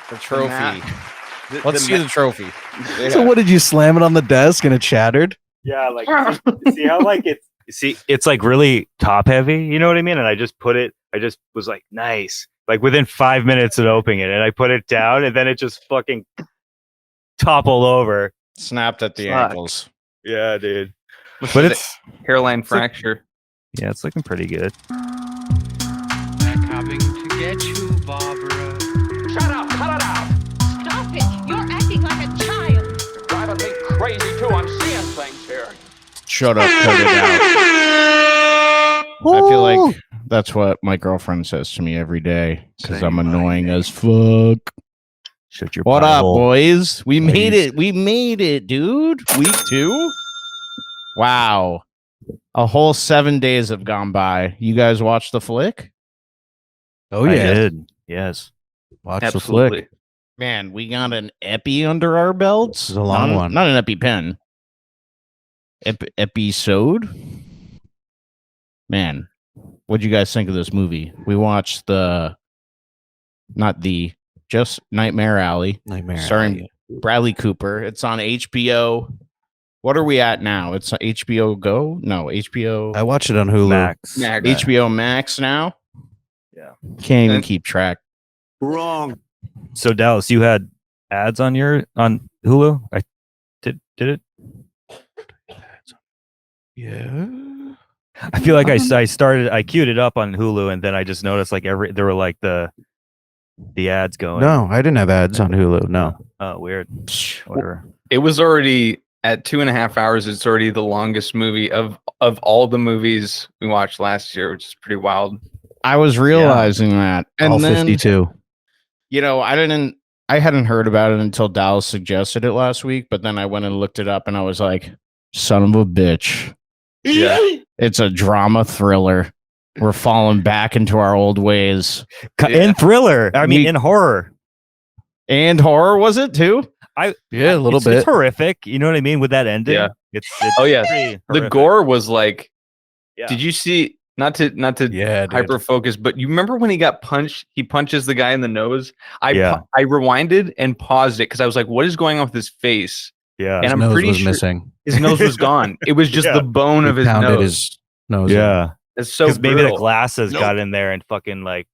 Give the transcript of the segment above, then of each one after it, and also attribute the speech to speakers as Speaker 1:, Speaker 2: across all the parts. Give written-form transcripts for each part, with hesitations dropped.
Speaker 1: The trophy.
Speaker 2: The
Speaker 1: Let's see the trophy.
Speaker 3: Yeah. So what did you slam it on the desk and it shattered?
Speaker 2: Yeah, like see how like it's like really top heavy, you know what I mean? And I just was like, nice. Like within 5 minutes of opening it, and I put it down, and then it just fucking toppled over.
Speaker 1: Snapped at the ankles.
Speaker 2: Yeah, dude.
Speaker 4: But it's hairline fracture.
Speaker 2: Yeah, it's looking pretty good.
Speaker 5: Coming to get you, Barbara.
Speaker 6: Shut up! Cut it out!
Speaker 7: Stop it! You're acting like a child.
Speaker 6: You're driving me crazy too. I'm seeing things here.
Speaker 1: Shut up, cut it out. I feel like that's what my girlfriend says to me every day because I'm annoying as fuck.
Speaker 2: Shut your
Speaker 1: What up,
Speaker 2: hole.
Speaker 1: boys? We made it. We made it, dude. Week 2? Wow. A whole 7 days have gone by. You guys watched the flick?
Speaker 3: Oh, yeah.
Speaker 2: I did. Yes.
Speaker 3: Watch
Speaker 4: Absolutely.
Speaker 3: the flick.
Speaker 1: Man, we got an epi under our belts.
Speaker 3: This is a long one.
Speaker 1: Not an EpiPen. Episode? Man, what'd you guys think of this movie? We watched just Nightmare Alley. Starring Bradley Cooper. It's on HBO. What are we at now? It's on HBO Go? No, HBO.
Speaker 3: I watched it on Hulu.
Speaker 2: Max.
Speaker 1: HBO Max now?
Speaker 2: Yeah.
Speaker 1: Can't even keep track.
Speaker 8: Wrong.
Speaker 2: So Dallas, you had ads on Hulu? I did it?
Speaker 3: Yeah.
Speaker 2: I feel like I queued it up on Hulu, and then I just noticed like there were like the ads going.
Speaker 3: No, I didn't have ads on Hulu. No.
Speaker 2: Oh, weird. Whatever.
Speaker 4: It was already at 2.5 hours. It's already the longest movie of all the movies we watched last year, which is pretty wild.
Speaker 1: I was realizing that. And
Speaker 3: All
Speaker 1: then,
Speaker 3: 52.
Speaker 1: you know, I hadn't heard about it until Dallas suggested it last week, but then I went and looked it up and I was like, son of a bitch.
Speaker 4: Yeah.
Speaker 1: It's a drama thriller. We're falling back into our old ways.
Speaker 2: In thriller. I mean, in horror.
Speaker 1: And horror, was it too?
Speaker 3: Yeah, a little bit.
Speaker 2: It's horrific. You know what I mean? With that ending.
Speaker 4: Yeah.
Speaker 2: It's
Speaker 4: Oh yeah.
Speaker 2: pretty
Speaker 4: The
Speaker 2: horrific.
Speaker 4: gore was like,
Speaker 2: Yeah.
Speaker 4: did you see, not to
Speaker 3: Yeah, dude.
Speaker 4: hyper focus, but you remember when he got punched, he punches the guy in the nose? I rewinded and paused it because I was like, what is going on with his face?
Speaker 2: Yeah.
Speaker 4: And
Speaker 3: His
Speaker 4: I'm
Speaker 3: nose
Speaker 4: pretty
Speaker 3: was
Speaker 4: sure
Speaker 3: missing.
Speaker 4: his nose was gone. It was just
Speaker 2: Yeah.
Speaker 4: the bone of
Speaker 3: He
Speaker 4: his
Speaker 3: pounded
Speaker 4: nose.
Speaker 3: his nose. in.
Speaker 2: Yeah.
Speaker 4: It's so
Speaker 2: Because maybe the
Speaker 4: brutal.
Speaker 2: glasses got in there and fucking like,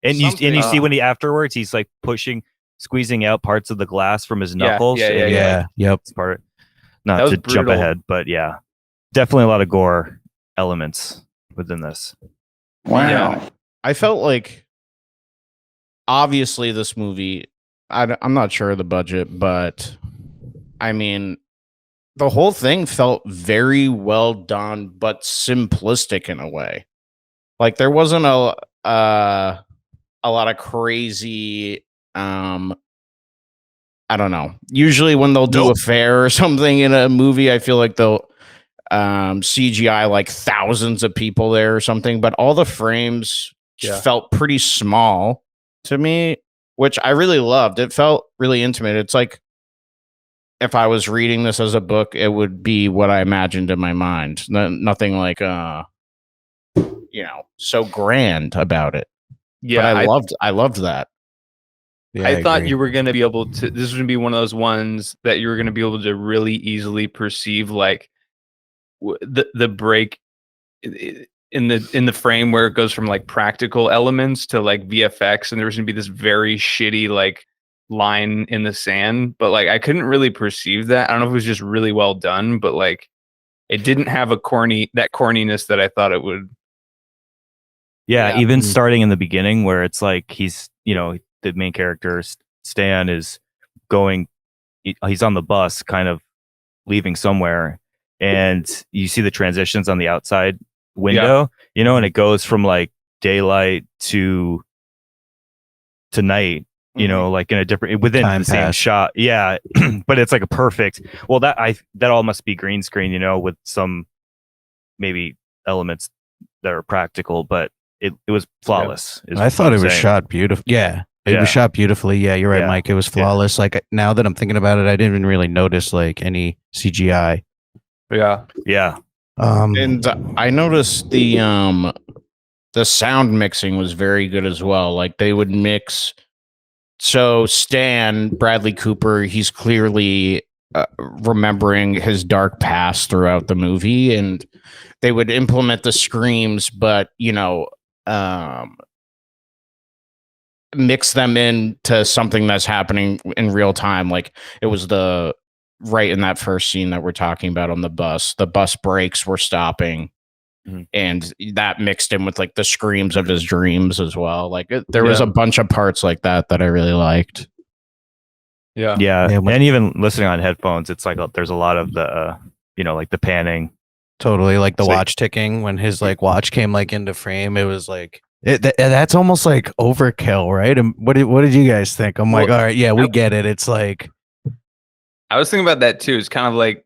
Speaker 2: and you see when he afterwards he's like squeezing out parts of the glass from his knuckles.
Speaker 4: yeah,
Speaker 2: and,
Speaker 3: Yeah.
Speaker 2: like,
Speaker 3: Yep.
Speaker 2: it's part.
Speaker 4: That
Speaker 2: Not
Speaker 4: was
Speaker 2: to jump
Speaker 4: brutal.
Speaker 2: ahead, but yeah, definitely a lot of gore elements within this.
Speaker 1: Wow.
Speaker 4: Yeah.
Speaker 1: I felt like, obviously, this movie, I'm not sure of the budget, but I mean, the whole thing felt very well done, but simplistic in a way. Like there wasn't a lot of crazy, I don't know. Usually when they'll do a fair or something in a movie, I feel like they'll CGI like thousands of people there or something, but all the frames felt pretty small to me, which I really loved. It felt really intimate. It's like if I was reading this as a book, it would be what I imagined in my mind. Nothing like so grand about it.
Speaker 4: Yeah,
Speaker 1: But I loved that.
Speaker 3: Yeah,
Speaker 4: I thought
Speaker 3: agree.
Speaker 4: you were going to be able to, this was going to be one of those ones that you were going to be able to really easily perceive like the break in the frame where it goes from like practical elements to like VFX, and there was going to be this very shitty like line in the sand, but like I couldn't really perceive that. I don't know if it was just really well done, but like it didn't have that corniness that I thought it would.
Speaker 2: Yeah, even starting in the beginning where it's like he's, the main character Stan is he's on the bus kind of leaving somewhere, and you see the transitions on the outside window, and it goes from like daylight to night, like in a different within
Speaker 3: Time
Speaker 2: the same
Speaker 3: pass.
Speaker 2: shot. Yeah. But it's like a perfect, well, that all must be green screen, with some maybe elements that are practical, but it was flawless. is
Speaker 3: I
Speaker 2: what
Speaker 3: thought
Speaker 2: I'm
Speaker 3: it was
Speaker 2: saying.
Speaker 3: shot beautiful. Yeah. It was shot beautifully. Yeah, you're right,
Speaker 2: Yeah.
Speaker 3: Mike. It was flawless. Like now that I'm thinking about it, I didn't even really notice like any CGI.
Speaker 4: Yeah.
Speaker 2: Yeah.
Speaker 1: And I noticed the sound mixing was very good as well. Like they would mix so Stan, Bradley Cooper, he's clearly remembering his dark past throughout the movie, and they would implement the screams, but mix them into something that's happening in real time. Like it was right in that first scene that we're talking about on the bus brakes were stopping. And that mixed in with like the screams of his dreams as well. Like there was a bunch of parts like that I really liked.
Speaker 2: Yeah. And even listening on headphones, it's like there's a lot of the like the panning.
Speaker 3: Totally, like the watch ticking when his like watch came like into frame. It was like that's almost like overkill, right? And what did you guys think? I'm like, all right, yeah, we get it. It's like
Speaker 4: I was thinking about that too. It's kind of like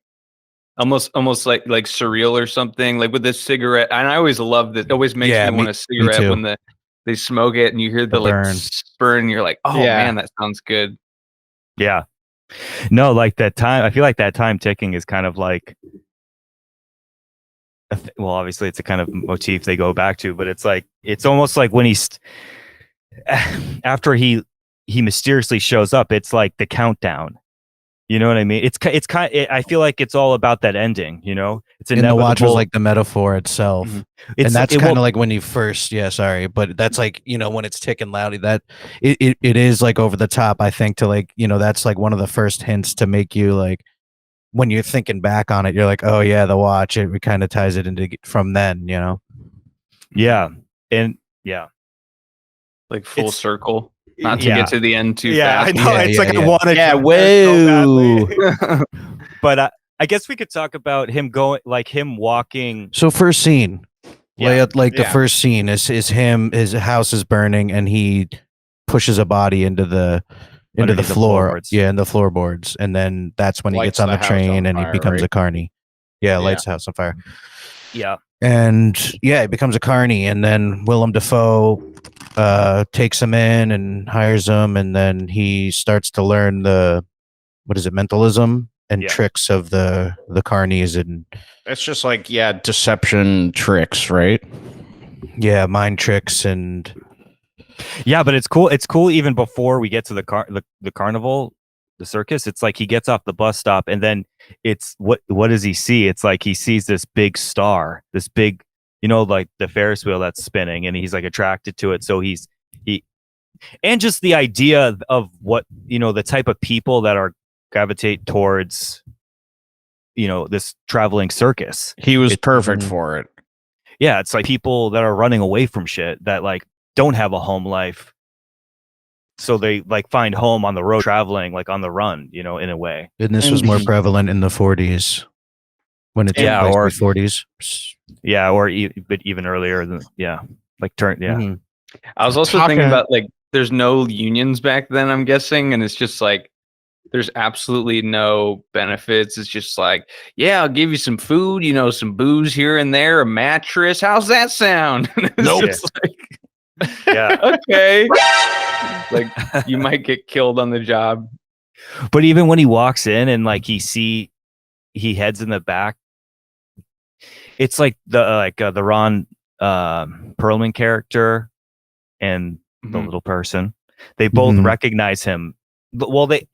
Speaker 4: almost like surreal or something, like with this cigarette. And I always love that. It always makes me want a cigarette when they smoke it and you hear the like burn. And you're like, oh man, that sounds good.
Speaker 2: Yeah. No, like that time. I feel like that time ticking is kind of like, well, obviously it's a kind of motif they go back to, but it's almost like when after he mysteriously shows up, it's like the countdown. You know what I mean? It's kind of, I feel like it's all about that ending, it's inevitable.
Speaker 3: And the watch was like the metaphor itself. And that's kind of like when you first, but that's like, when it's ticking loudly, that it is like over the top, I think, to like, that's like one of the first hints to make you like, when you're thinking back on it, you're like, oh yeah, the watch, it kind of ties it into from then,
Speaker 2: Yeah. And yeah.
Speaker 4: Like full circle. Not to get to the end too fast.
Speaker 2: I know. I want to.
Speaker 1: Yeah, whoa.
Speaker 2: But I guess we could talk about him walking.
Speaker 3: So first scene, the first scene is him. His house is burning, and he pushes a body into the floor. In the floorboards, and then that's when he gets on the train and he becomes a carny. Lights the house on fire.
Speaker 2: Yeah.
Speaker 3: And he becomes a carny, and then Willem Dafoe takes him in and hires him, and then he starts to learn mentalism and tricks of the carnies, and
Speaker 1: it's just like deception tricks, right?
Speaker 3: Mind tricks. And
Speaker 2: but it's cool even before we get to the carnival, the circus. It's like he gets off the bus stop, and then it's what does he see? It's like he sees this big star, this big, like the Ferris wheel that's spinning, and he's like attracted to it. So he and just the idea of what, the type of people that are gravitate towards, this traveling circus.
Speaker 1: He was perfect for it.
Speaker 2: Yeah. It's like people that are running away from shit, that like don't have a home life. So they like find home on the road, traveling, like on the run, in a way.
Speaker 3: And this was more prevalent in the 40s when it took place in the 40s.
Speaker 2: Yeah, but even earlier than
Speaker 3: Mm-hmm.
Speaker 4: I was also thinking about like there's no unions back then, I'm guessing, and it's just like there's absolutely no benefits. It's just like, I'll give you some food, some booze here and there, a mattress. How's that sound?
Speaker 1: Nope.
Speaker 4: Okay. Like you might get killed on the job.
Speaker 2: But even when he walks in and like he heads in the back, it's like the Ron Perlman character and the little person. They both recognize him. Well, they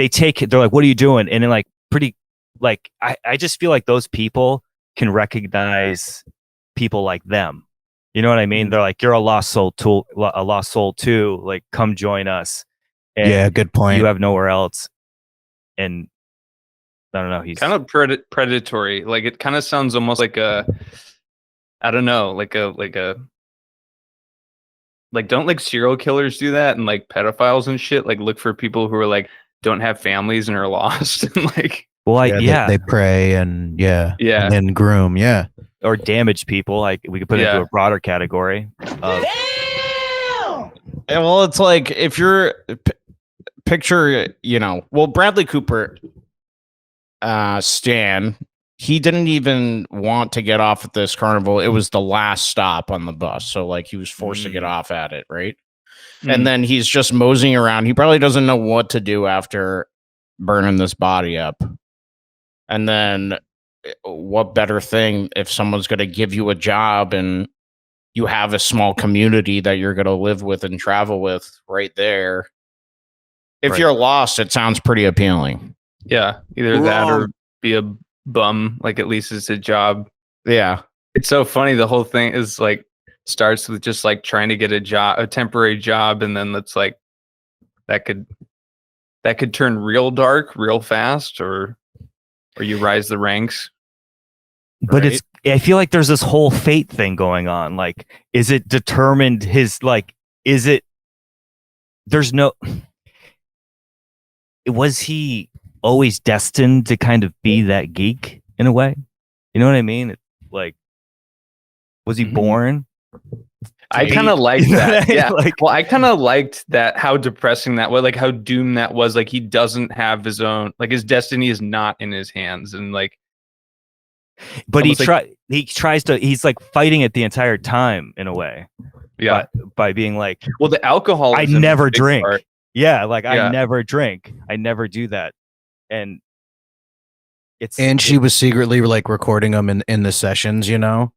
Speaker 2: take it. They're like, "What are you doing?" And then like pretty like I just feel like those people can recognize people like them. You know what I mean? They're like, "You're a lost soul too. Like, come join us." And
Speaker 3: good point.
Speaker 2: You have nowhere else. And I don't know. He's
Speaker 4: kind of predatory. Like it kind of sounds almost like a, I don't know, like don't like serial killers do that, and like pedophiles and shit, like look for people who are like don't have families and are lost and like.
Speaker 2: Well,
Speaker 3: they prey and and then groom,
Speaker 2: or damage people. Like we could put it into a broader category.
Speaker 1: Well, it's like if you're picture, Bradley Cooper, Stan, he didn't even want to get off at this carnival. It was the last stop on the bus, so like he was forced to get off at it, right? And then he's just moseying around. He probably doesn't know what to do after burning this body up. And then what better thing if someone's going to give you a job and you have a small community that you're going to live with and travel with right there. If
Speaker 2: Right.
Speaker 1: you're lost, it sounds pretty appealing.
Speaker 4: Yeah, either that or be a bum. Like at least it's a job.
Speaker 1: Yeah.
Speaker 4: It's so funny. The whole thing is like starts with just like trying to get a temporary job, and then it's like that could turn real dark real fast, or you rise the ranks.
Speaker 2: But
Speaker 1: Right?
Speaker 2: I feel like there's this whole fate thing going on. Like, is it determined was he always destined to kind of be that geek in a way? You know what I mean? Like, was he born?
Speaker 4: I kind of liked
Speaker 2: You know what
Speaker 4: that.
Speaker 2: I mean?
Speaker 4: Yeah.
Speaker 2: Like-
Speaker 4: Well, I kind of liked that, how depressing that was, like how doomed that was. Like he doesn't have his own, like his destiny is not in his hands. And like,
Speaker 2: But
Speaker 4: almost
Speaker 2: he's like fighting it the entire time in a way.
Speaker 4: yeah.
Speaker 2: By being like,
Speaker 4: Well, the alcohol.
Speaker 2: I never drink. Yeah, like
Speaker 4: Yeah.
Speaker 2: I never drink. I never do that. And
Speaker 3: she was secretly like recording them in the sessions, you know.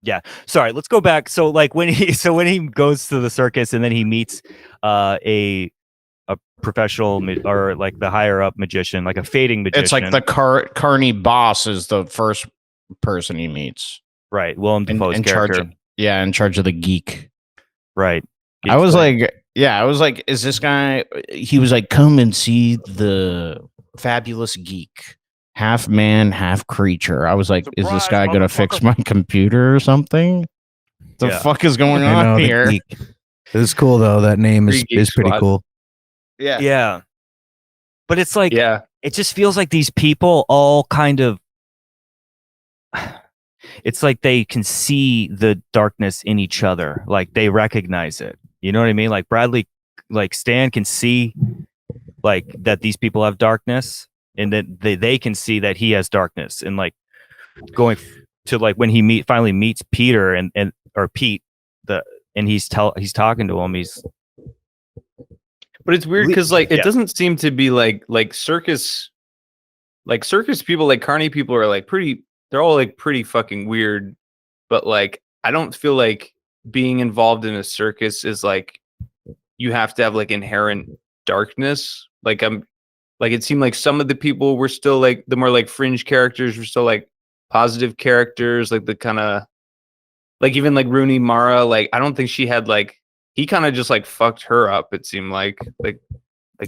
Speaker 2: Yeah. Sorry, let's go back. So like when he goes to the circus and then he meets a professional or like the higher up magician, like a fading magician.
Speaker 1: It's like the Carney boss is the first person he meets.
Speaker 2: Right. Willem Dafoe's character.
Speaker 1: In charge of the geek.
Speaker 2: Right.
Speaker 1: I was like, is this guy? He was like, come and see the fabulous geek, half man, half creature. I was like, is this guy gonna fix my computer or something? The fuck is going on here?
Speaker 3: It was cool though. That name is pretty cool.
Speaker 1: Yeah.
Speaker 2: Yeah. But it's like,
Speaker 4: yeah,
Speaker 2: it just feels like these people all kind of, it's like they can see the darkness in each other. Like they recognize it. You know what I mean? Like Bradley, like Stan can see like that these people have darkness, and that they can see that he has darkness. And like going to like when he finally meets Peter or Pete, and he's talking to him.
Speaker 4: but it's weird because like it doesn't seem to be like circus people, like Carney people are like pretty. They're all like pretty fucking weird, but like I don't feel like being involved in a circus is like you have to have like inherent darkness. Like it seemed like some of the people were still like the more like fringe characters were still like positive characters, like the kind of like even like Rooney Mara, like I don't think she had like, he kind of just like fucked her up, it seemed like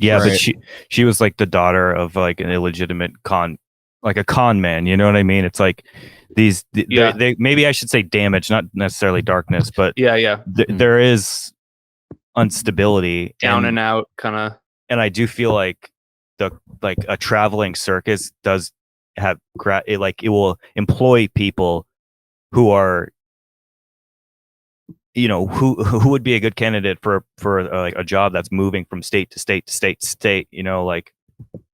Speaker 2: yeah,
Speaker 1: right.
Speaker 2: but she was like the daughter of like an illegitimate con man, you know what I mean? It's like they maybe I should say damage, not necessarily darkness, but there is instability,
Speaker 4: down and out kind of.
Speaker 2: And I do feel like a traveling circus does have it will employ people who are, you know, who would be a good candidate for like a job that's moving from state to state to state to state, you know, like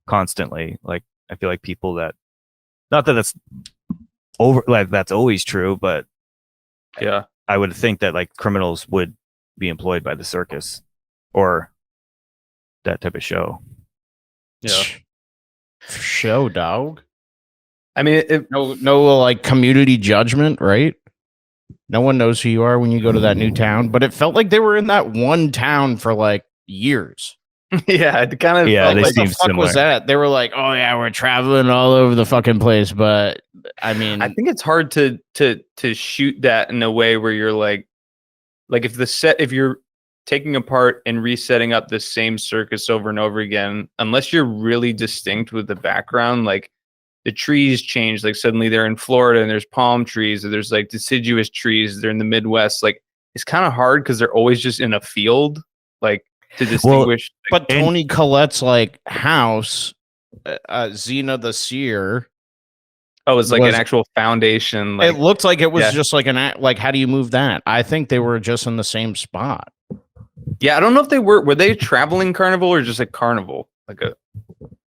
Speaker 2: constantly. Like I feel like people that, not that that's over, like that's always true, but
Speaker 4: yeah,
Speaker 2: I would think that like criminals would be employed by the circus or that type of show.
Speaker 4: Yeah.
Speaker 1: Show, dog.
Speaker 4: I mean,
Speaker 1: no like community judgment, right? No one knows who you are when you go to that new town, but it felt like they were in that one town for like years.
Speaker 4: yeah, it kind of felt
Speaker 2: they
Speaker 4: like
Speaker 2: seem
Speaker 1: the fuck
Speaker 2: similar.
Speaker 1: was that? They were like, oh yeah, we're traveling all over the fucking place, but I mean,
Speaker 4: I think it's hard to shoot that in a way where you're like if you're taking apart and resetting up the same circus over and over again, unless you're really distinct with the background, like the trees change, like suddenly they're in Florida and there's palm trees, or there's like deciduous trees, they're in the Midwest. Like it's kind of hard because they're always just in a field, like to distinguish.
Speaker 1: But Tony Collette's like house, Xena the Seer.
Speaker 4: Oh, it's like an actual foundation. Like,
Speaker 1: it looked like it was just like like, how do you move that? I think they were just in the same spot.
Speaker 4: Yeah, I don't know if they were they a traveling carnival or just a carnival?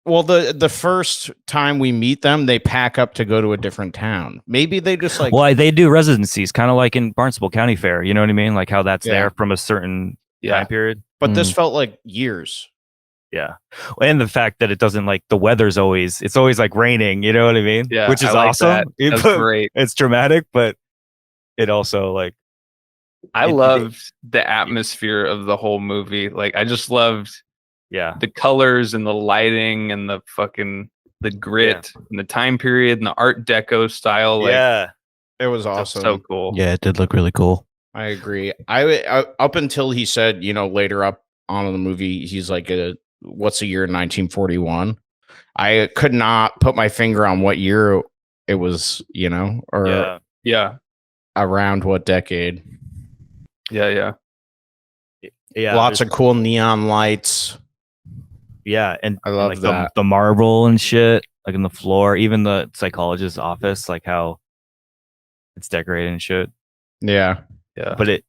Speaker 1: Well, the first time we meet them, they pack up to go to a different town. Maybe they just like,
Speaker 2: well, they do residencies, kind of like in Barnstable County Fair. You know what I mean? Like how that's there from a certain time period.
Speaker 1: But this felt like years.
Speaker 2: Yeah. And the fact that it doesn't like the weather's always like raining, you know what I mean?
Speaker 4: Yeah.
Speaker 2: Which is
Speaker 4: like
Speaker 2: awesome.
Speaker 4: That's great.
Speaker 2: It's dramatic, but it also like,
Speaker 4: I loved the atmosphere of the whole movie. Like I just loved,
Speaker 2: Yeah.
Speaker 4: The colors and the lighting and the grit and the time period and the Art Deco style. Like,
Speaker 2: yeah.
Speaker 1: It was awesome.
Speaker 4: So cool.
Speaker 3: Yeah, it did look really cool.
Speaker 1: I agree. I up until he said, later up on in the movie, he's like, what's the year 1941? I could not put my finger on what year it was, or around what decade.
Speaker 4: Yeah.
Speaker 1: Lots of cool neon lights.
Speaker 2: Yeah, and
Speaker 1: I love
Speaker 2: like
Speaker 1: that.
Speaker 2: the marble and shit, like in the floor, even the psychologist's office, like how it's decorated and shit.
Speaker 1: Yeah.
Speaker 2: But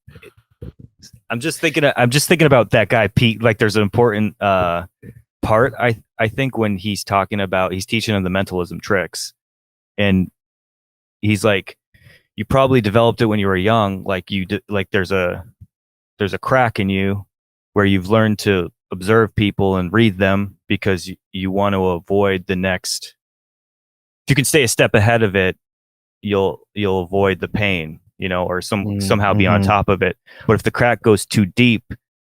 Speaker 2: I'm just thinking about that guy Pete. Like, there's an important part I think when he's teaching them the mentalism tricks, and he's like, you probably developed it when you were young. Like there's a crack in you where you've learned to observe people and read them because you want to avoid the next. If you can stay a step ahead of it, you'll avoid the pain, or somehow be on top of it. But if the crack goes too deep,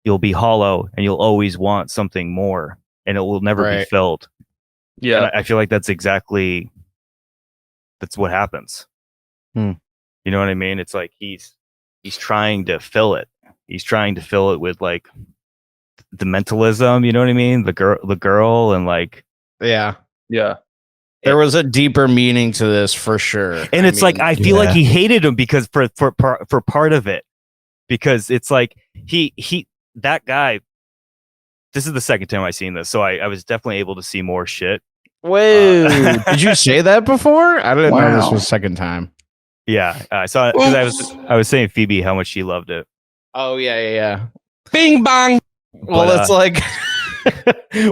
Speaker 2: you'll be hollow and you'll always want something more, and it will never be filled.
Speaker 4: Yeah,
Speaker 2: and I feel like that's what happens. You know what I mean? It's like he's trying to fill it. He's trying to fill it with like the mentalism. You know what I mean? The girl, and like
Speaker 1: yeah.
Speaker 2: There
Speaker 1: was a deeper meaning to this for sure.
Speaker 2: And I feel like he hated him because for part of it, because it's like that guy. This is the second time I've seen this, so I was definitely able to see more shit.
Speaker 1: Whoa! Did you say that before? I didn't know this was the second time.
Speaker 2: Yeah, I saw it because I was saying Phoebe how much she loved it.
Speaker 1: Oh yeah.
Speaker 3: Bing bong.
Speaker 1: Well, it's like,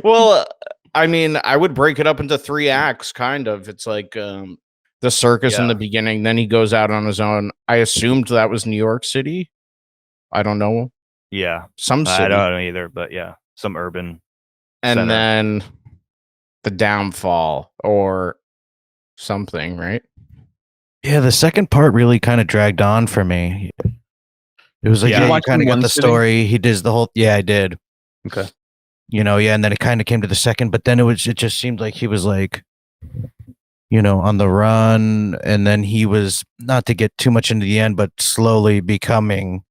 Speaker 1: well, I mean, I would break it up into 3 acts, kind of. It's like the circus in the beginning, then he goes out on his own. I assumed that was New York City. I don't know.
Speaker 2: Yeah,
Speaker 1: some city.
Speaker 2: I don't know either, but yeah, some urban.
Speaker 1: And
Speaker 2: center.
Speaker 1: then the downfall or something, right?
Speaker 3: Yeah, the second part really kind of dragged on for me. It was like, you kind of got the story. He does the whole. Yeah, I did.
Speaker 4: Okay.
Speaker 3: And then it kind of came to the second, but then it just seemed like he was like, on the run, and then he was, not to get too much into the end, but slowly becoming,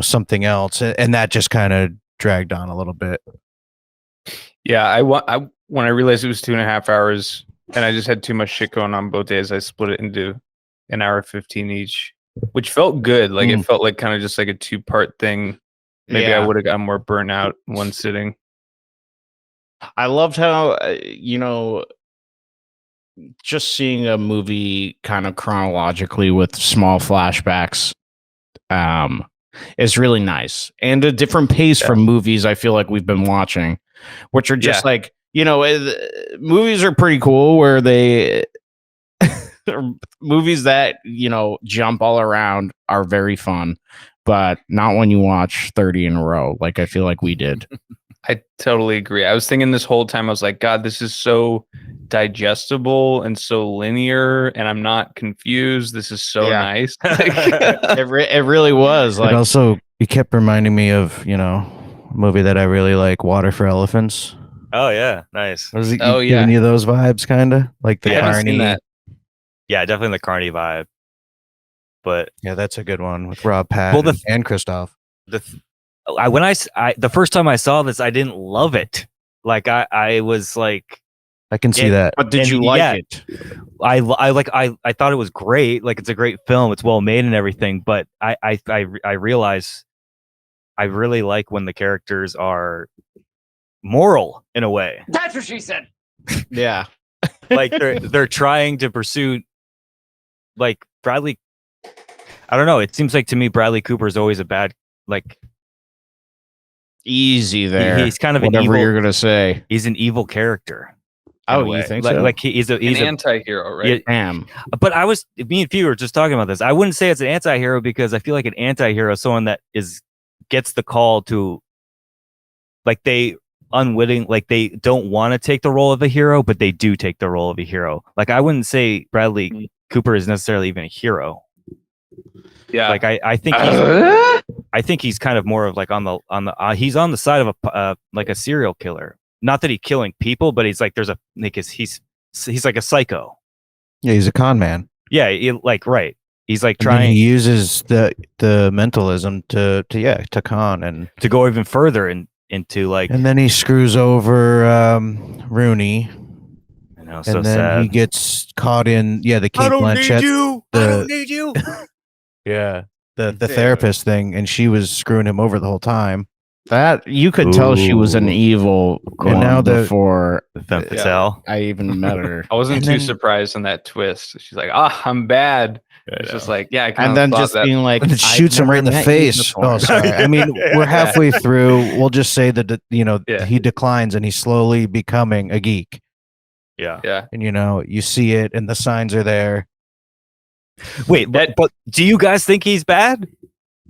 Speaker 3: something else, and that just kind of dragged on a little bit.
Speaker 4: Yeah, when I realized it was 2.5 hours, and I just had too much shit going on both days, I split it into an hour 15 each, which felt good. Like it felt like kind of just like a 2-part thing. Maybe I would have gotten more burnt out in one sitting.
Speaker 1: I loved how, just seeing a movie kind of chronologically with small flashbacks is really nice. And a different pace from movies I feel like we've been watching, which are just like, movies are pretty cool where they... movies that, jump all around are very fun. But not when you watch 30 in a row, like I feel like we did.
Speaker 4: I totally agree. I was thinking this whole time, I was like, God, this is so digestible and so linear, and I'm not confused. This is so nice.
Speaker 1: It really was. Like,
Speaker 3: it kept reminding me of, a movie that I really like, Water for Elephants.
Speaker 2: Oh, yeah. Nice.
Speaker 3: Was it giving you those vibes, kind of? Like the Carney?
Speaker 2: Yeah, definitely the Carney vibe. But
Speaker 3: yeah, that's a good one with Rob Pat and Christoph.
Speaker 2: The first time I saw this, I didn't love it. Like I was like,
Speaker 3: I can see that.
Speaker 1: But did you like it?
Speaker 2: I thought it was great. Like, it's a great film. It's well made and everything. But I realize I really like when the characters are moral in a way.
Speaker 6: That's what she said.
Speaker 1: Yeah.
Speaker 2: Like they're trying to pursue, like, Bradley. I don't know. It seems like to me Bradley Cooper is always a bad, like,
Speaker 1: easy there.
Speaker 2: He's kind of
Speaker 1: whatever you're gonna say.
Speaker 2: He's an evil character.
Speaker 1: Oh, you think so?
Speaker 2: Like he's an
Speaker 4: anti-hero, right?
Speaker 2: But me and Pete were just talking about this. I wouldn't say it's an anti-hero because I feel like an anti-hero is someone that gets the call to, like, they don't want to take the role of a hero, but they do take the role of a hero. Like, I wouldn't say Bradley Cooper is necessarily even a hero.
Speaker 4: Yeah.
Speaker 2: Like I think he's kind of more of like on the he's on the side of a like a serial killer. Not that he's killing people, but he's like he's like a psycho.
Speaker 3: Yeah, he's a con man.
Speaker 2: Yeah, right. He's like
Speaker 3: And then
Speaker 2: trying.
Speaker 3: he uses the mentalism to con and
Speaker 2: to go even further into like.
Speaker 3: And then he screws over Rooney.
Speaker 2: I know,
Speaker 3: and
Speaker 2: so
Speaker 3: then
Speaker 2: sad.
Speaker 3: he gets caught in the Kate Blanchett.
Speaker 2: I don't need you.
Speaker 3: Yeah, the therapist thing, and she was screwing him over the whole time.
Speaker 1: That you could tell she was an evil
Speaker 3: And now
Speaker 1: before
Speaker 2: the femme fatale.
Speaker 1: I even met her.
Speaker 4: I wasn't too surprised on that twist. She's like, I'm bad. It's just like, yeah.
Speaker 1: And then just being like,
Speaker 3: and it shoots him right in the face. Oh, sorry. I mean, we're halfway through. We'll just say that he declines and he's slowly becoming a geek.
Speaker 2: Yeah.
Speaker 4: Yeah.
Speaker 3: And you see it, and the signs are there.
Speaker 2: Wait, but do you guys think he's bad?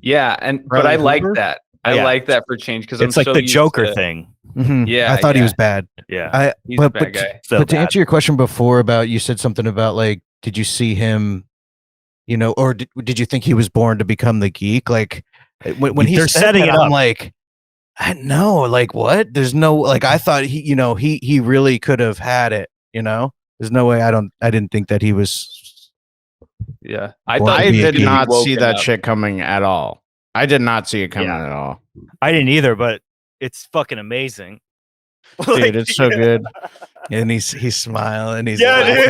Speaker 4: Yeah, but I like that. I like that for change because
Speaker 2: it's
Speaker 4: I'm
Speaker 2: like
Speaker 4: so
Speaker 2: the
Speaker 4: used
Speaker 2: Joker
Speaker 4: to,
Speaker 2: thing.
Speaker 3: Mm-hmm.
Speaker 4: Yeah,
Speaker 3: I thought he was bad.
Speaker 2: Yeah,
Speaker 4: he's a bad guy.
Speaker 3: But to answer your question before about, you said something about like, did you see him, or did you think he was born to become the geek? Like when he's
Speaker 2: setting it up,
Speaker 3: I'm like, I know, like what? There's no, like, I thought he really could have had it. There's no way. I didn't think that he was.
Speaker 4: Yeah,
Speaker 1: I did not see that shit coming at all. I did not see it coming at all.
Speaker 2: I didn't either, but it's fucking amazing.
Speaker 1: Dude, it's so good.
Speaker 3: And he's smiling. He's
Speaker 2: dude.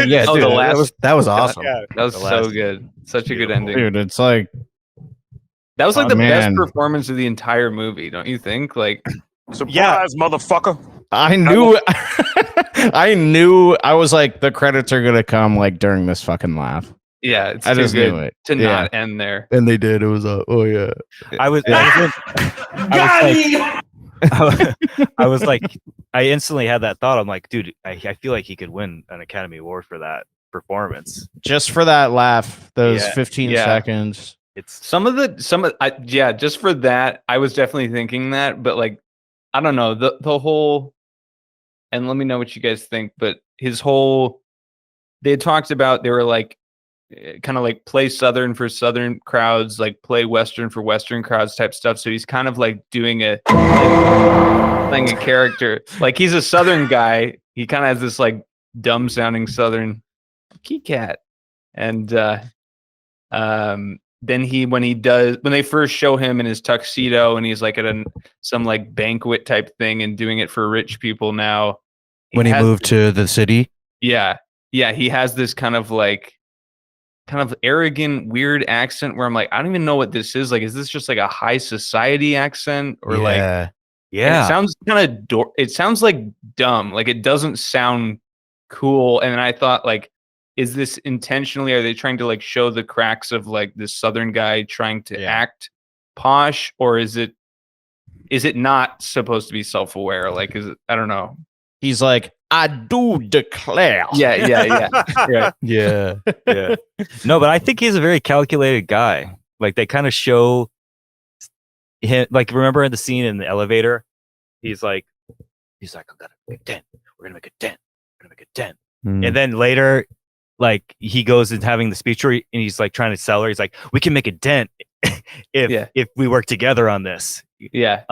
Speaker 3: Yeah,
Speaker 4: dude,
Speaker 3: the last, that was awesome.
Speaker 2: Yeah,
Speaker 4: that was so good. Such a good ending.
Speaker 1: Dude, it's like
Speaker 4: that was like the best performance of the entire movie, don't you think? Like,
Speaker 6: surprise, motherfucker.
Speaker 1: I knew I was like, the credits are gonna come like during this fucking laugh.
Speaker 4: Yeah, it's
Speaker 1: I
Speaker 4: too
Speaker 1: just
Speaker 4: good
Speaker 1: knew it
Speaker 4: to not end there.
Speaker 3: And they did. It was oh yeah.
Speaker 2: I was like, I instantly had that thought. I'm like, dude, I feel like he could win an Academy Award for that performance.
Speaker 1: Just for that laugh, those 15 seconds.
Speaker 2: It's
Speaker 4: just for that, I was definitely thinking that, but like, I don't know, the whole, and let me know what you guys think, but his whole, they had talked about, they were like, kind of like play Southern for Southern crowds, like play Western for Western crowds type stuff. So he's kind of like doing playing a character. Like he's a Southern guy. He kind of has this like dumb sounding Southern key cat. And then when they first show him in his tuxedo and he's like at some like banquet type thing and doing it for rich people now.
Speaker 3: When he moved to the city?
Speaker 4: Yeah. Yeah. He has this kind of arrogant, weird accent where I'm like, I don't even know what this is. Like, is this just like a high society accent or
Speaker 3: yeah.
Speaker 4: It sounds kind of it sounds like dumb. Like it doesn't sound cool. And I thought like, is this intentionally? Are they trying to like show the cracks of like this Southern guy trying to act posh, or is it not supposed to be self-aware? Like, is it? I don't know.
Speaker 1: He's like, I do declare.
Speaker 4: Yeah.
Speaker 3: Yeah.
Speaker 2: No, but I think he's a very calculated guy. Like they kind of show him. Like remember in the scene in the elevator, he's like, I'm gonna make a dent. We're gonna make a dent. We're gonna make a dent. And then later, like he goes and having the speech and he's like trying to sell her. He's like, we can make a dent if we work together on this.
Speaker 4: Yeah.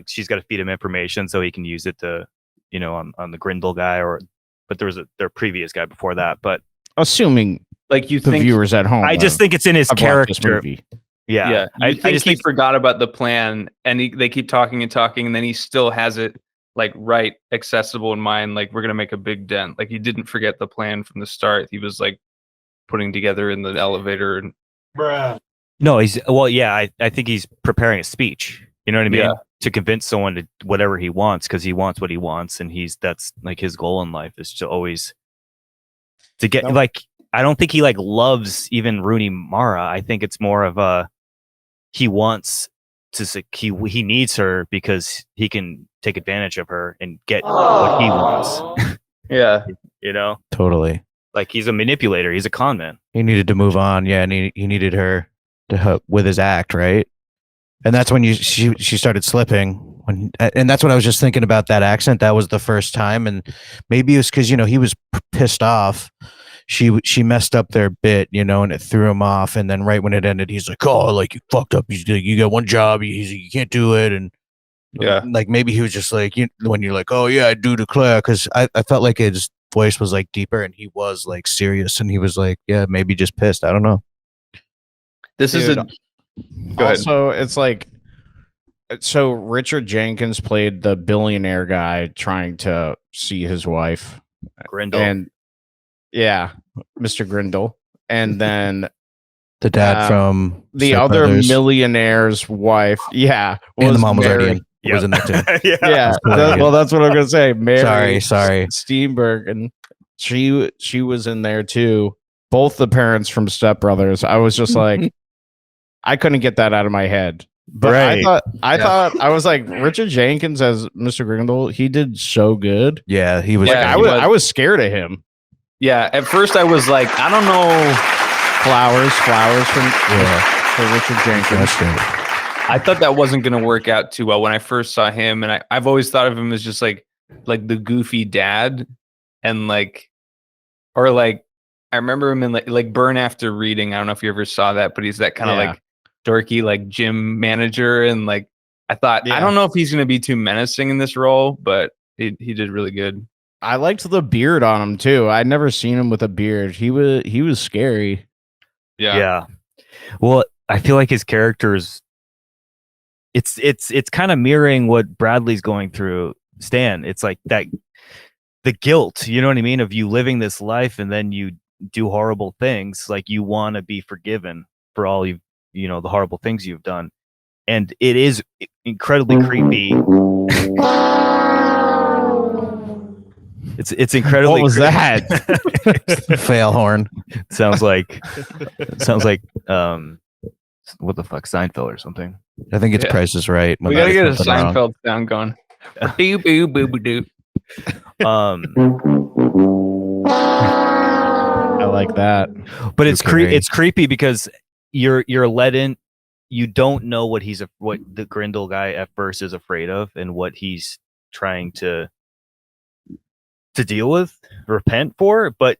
Speaker 2: She's got to feed him information so he can use it to. On the Grindle guy, but there was their previous guy before that. But
Speaker 1: assuming
Speaker 4: like you
Speaker 1: the
Speaker 4: think
Speaker 1: viewers at home,
Speaker 2: I just think it's in his character.
Speaker 4: Yeah. I just think he forgot about the plan, and they keep talking, and then he still has it like right accessible in mind. Like we're gonna make a big dent. Like he didn't forget the plan from the start. He was like putting together in the elevator and.
Speaker 2: Bruh. No, I think he's preparing a speech. You know what I mean?
Speaker 4: Yeah.
Speaker 2: To convince someone to whatever he wants, because he wants what he wants, and that's like his goal in life is to always get like. I don't think he like loves even Rooney Mara. I think it's more of he wants to he needs her because he can take advantage of her and get what he wants.
Speaker 4: Yeah,
Speaker 3: Totally.
Speaker 2: Like he's a manipulator. He's a con man.
Speaker 3: He needed to move on. Yeah, and he needed her to help with his act, right? And that's when she started slipping. And that's what I was just thinking about, that accent. That was the first time, and maybe it was because he was pissed off. she messed up their bit, and it threw him off. And then right when it ended, he's like, "Oh, like you fucked up. You got one job. You can't do it." And like maybe he was just like, when you're like, "Oh yeah, I do declare," because I felt like his voice was like deeper and he was like serious and he was like, yeah, maybe just pissed. I don't know.
Speaker 4: This is
Speaker 1: also, it's like, so Richard Jenkins played the billionaire guy trying to see his wife.
Speaker 2: Grindle.
Speaker 1: And yeah, Mr. Grindle. And then
Speaker 3: the dad from
Speaker 1: the
Speaker 3: Step
Speaker 1: other
Speaker 3: Brothers.
Speaker 1: millionaire's wife. Yeah.
Speaker 3: And the mom was already in.
Speaker 2: Yep.
Speaker 3: Was in there too.
Speaker 1: Yeah. Well, that's what I'm going to say. Mary
Speaker 3: Sorry.
Speaker 1: Steenburgen. And she was in there too. Both the parents from Step Brothers. I was just like, I couldn't get that out of my head. But
Speaker 2: right.
Speaker 1: I thought I was like, Richard Jenkins as Mr. Grindle, he did so good.
Speaker 3: Yeah, he was.
Speaker 1: Like, I was scared of him.
Speaker 4: Yeah, at first I was like, I don't know.
Speaker 1: Flowers for Richard Jenkins.
Speaker 4: I thought that wasn't going to work out too well when I first saw him, and I've always thought of him as just like the goofy dad, and I remember him in like Burn After Reading. I don't know if you ever saw that, but he's that kind of like dorky like gym manager, and like I thought I don't know if he's going to be too menacing in this role, but he did really good.
Speaker 1: I liked the beard on him too. I'd never seen him with a beard. He was scary.
Speaker 2: Yeah. Well, I feel like his character's it's kind of mirroring what Bradley's going through, Stan. It's like that the guilt, you know what I mean, of you living this life and then you do horrible things. Like you want to be forgiven for all the horrible things you've done. And it is incredibly creepy. It's incredibly.
Speaker 1: What was that?
Speaker 3: Fail horn.
Speaker 2: Sounds like what the fuck, Seinfeld or something.
Speaker 3: I think it's Price is Right.
Speaker 4: We gotta get a Seinfeld sound going. Boo boo boo boo doo.
Speaker 1: I like that.
Speaker 2: But it's creepy because you're let in. You don't know what the Grindle guy at first is afraid of and what he's trying to deal with, repent for. But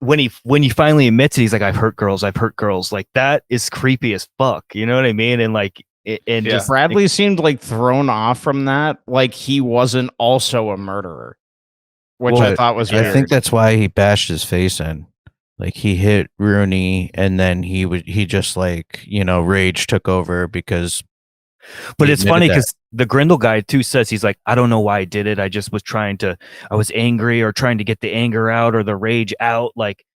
Speaker 2: when he finally admits it, he's like, I've hurt girls. Like that is creepy as fuck. You know what I mean? And like, just
Speaker 1: Bradley seemed like thrown off from that. Like he wasn't also a murderer, which I thought was weird.
Speaker 3: I think that's why he bashed his face in. Like he hit Rooney and then he just like, rage took over because.
Speaker 2: But it's funny because the Grindle guy too says he's like, I don't know why I did it. I just was I was angry or trying to get the anger out or the rage out. Like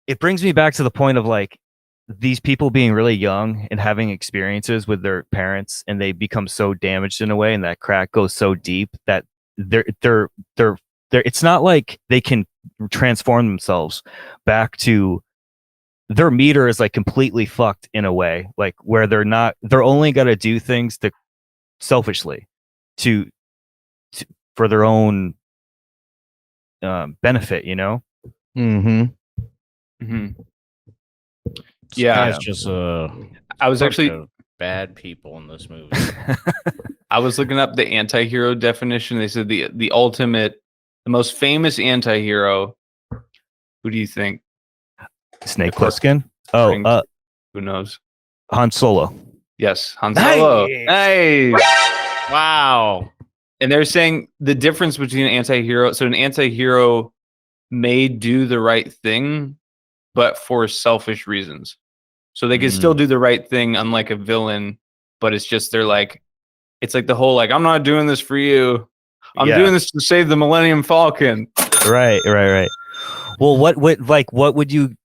Speaker 2: it brings me back to the point of like these people being really young and having experiences with their parents and they become so damaged in a way and that crack goes so deep that they're it's not like they can transform themselves back to their meter is like completely fucked in a way, like where they're only going to do things selfishly to for their own benefit,
Speaker 3: Mm-hmm.
Speaker 4: Yeah,
Speaker 1: it's just
Speaker 4: I was actually
Speaker 1: bad people in this movie.
Speaker 4: I was looking up the anti-hero definition. They said the most famous anti-hero. Who do you think?
Speaker 2: Snake Plissken? Oh,
Speaker 4: who knows?
Speaker 2: Han Solo.
Speaker 4: Yes, Han Solo. Nice.
Speaker 1: Wow.
Speaker 4: And they're saying the difference between an anti-hero. So an anti-hero may do the right thing, but for selfish reasons. So they can still do the right thing, unlike a villain. But it's just it's like the whole I'm not doing this for you. I'm doing this to save the Millennium Falcon.
Speaker 2: Right. Well, what would you?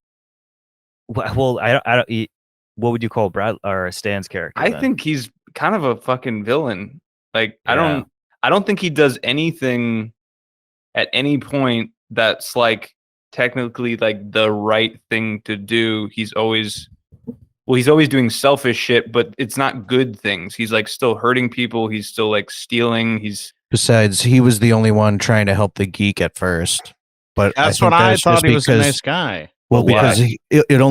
Speaker 2: Well, I don't. What would you call Brad or Stan's character?
Speaker 4: I think he's kind of a fucking villain. Like I don't think he does anything at any point that's like technically like the right thing to do. He's always doing selfish shit, but it's not good things. He's like still hurting people. He's still like stealing.
Speaker 3: Besides, he was the only one trying to help the geek at first. But
Speaker 1: that's what I thought. He was a nice guy.
Speaker 3: Well, because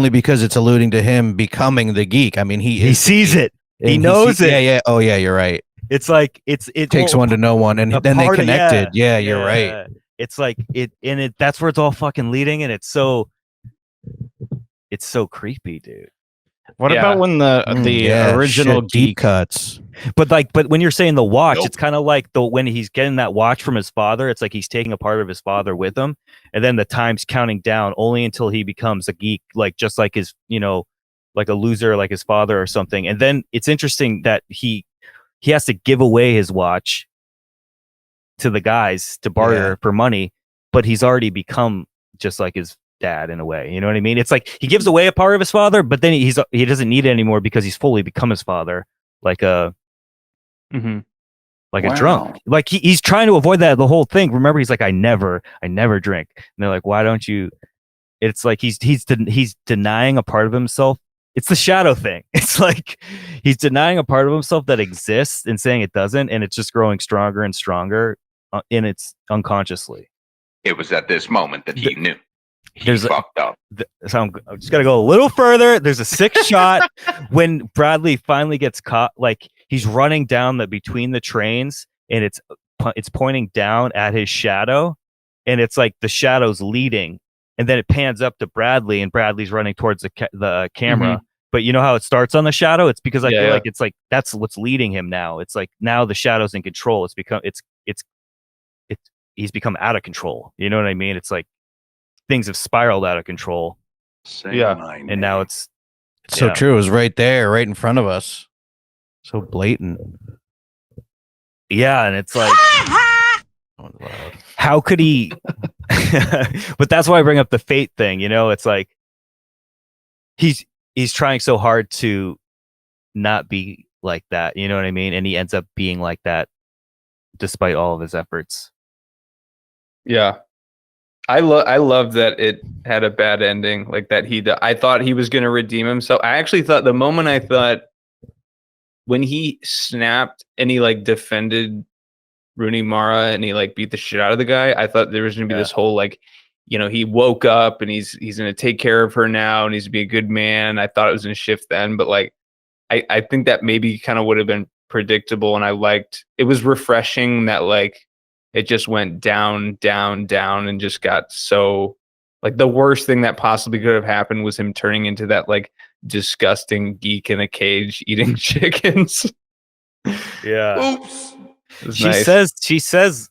Speaker 3: because it's alluding to him becoming the geek. I mean, he
Speaker 2: sees it. He knows it.
Speaker 3: Yeah. Oh, yeah. You're right.
Speaker 2: It's like it
Speaker 3: takes one to know one, and then they connected. You're right.
Speaker 2: It's like that's where it's all fucking leading, and it's so it's so creepy, dude.
Speaker 1: What about when the original
Speaker 3: deep cuts?
Speaker 2: But when you're saying the watch, it's kind of like when he's getting that watch from his father. It's like he's taking a part of his father with him, and then the time's counting down only until he becomes a geek, like just like his, like a loser, like his father or something. And then it's interesting that he has to give away his watch to the guys to barter for money, but he's already become just like his dad in a way. You know what I mean? It's like he gives away a part of his father, but then he doesn't need it anymore because he's fully become his father, like a a drunk. Like he's trying to avoid that the whole thing. Remember, he's like, I never drink. And they're like, why don't you? It's like he's denying a part of himself. It's the shadow thing. It's like he's denying a part of himself that exists and saying it doesn't, and it's just growing stronger and stronger in its unconsciously.
Speaker 8: It was at this moment that he knew.
Speaker 2: There's
Speaker 8: fucked up.
Speaker 2: So I'm just gonna go a little further. There's a sick shot when Bradley finally gets caught. Like he's running down between the trains, and it's pointing down at his shadow, and it's like the shadow's leading, and then it pans up to Bradley, and Bradley's running towards the camera. But you know how it starts on the shadow? It's because I feel like it's like that's what's leading him now. It's like now the shadow's in control. He's become out of control. You know what I mean? It's like things have spiraled out of control. And now it's
Speaker 3: so true. It was right there, right in front of us. So blatant.
Speaker 2: Yeah, and it's like how could he but that's why I bring up the fate thing, it's like he's trying so hard to not be like that, you know what I mean? And he ends up being like that despite all of his efforts.
Speaker 4: Yeah. I love that it had a bad ending, like that I thought he was going to redeem himself. I actually thought when he snapped and he like defended Rooney Mara and he like beat the shit out of the guy, I thought there was going to be this whole like, he woke up and he's going to take care of her now and he's to be a good man. I thought it was going to shift then, but like, I think that maybe kind of would have been predictable. And it was refreshing that like, it just went down, down, down, and just got so like the worst thing that possibly could have happened was him turning into that like disgusting geek in a cage eating chickens.
Speaker 2: Yeah.
Speaker 8: Oops.
Speaker 2: She says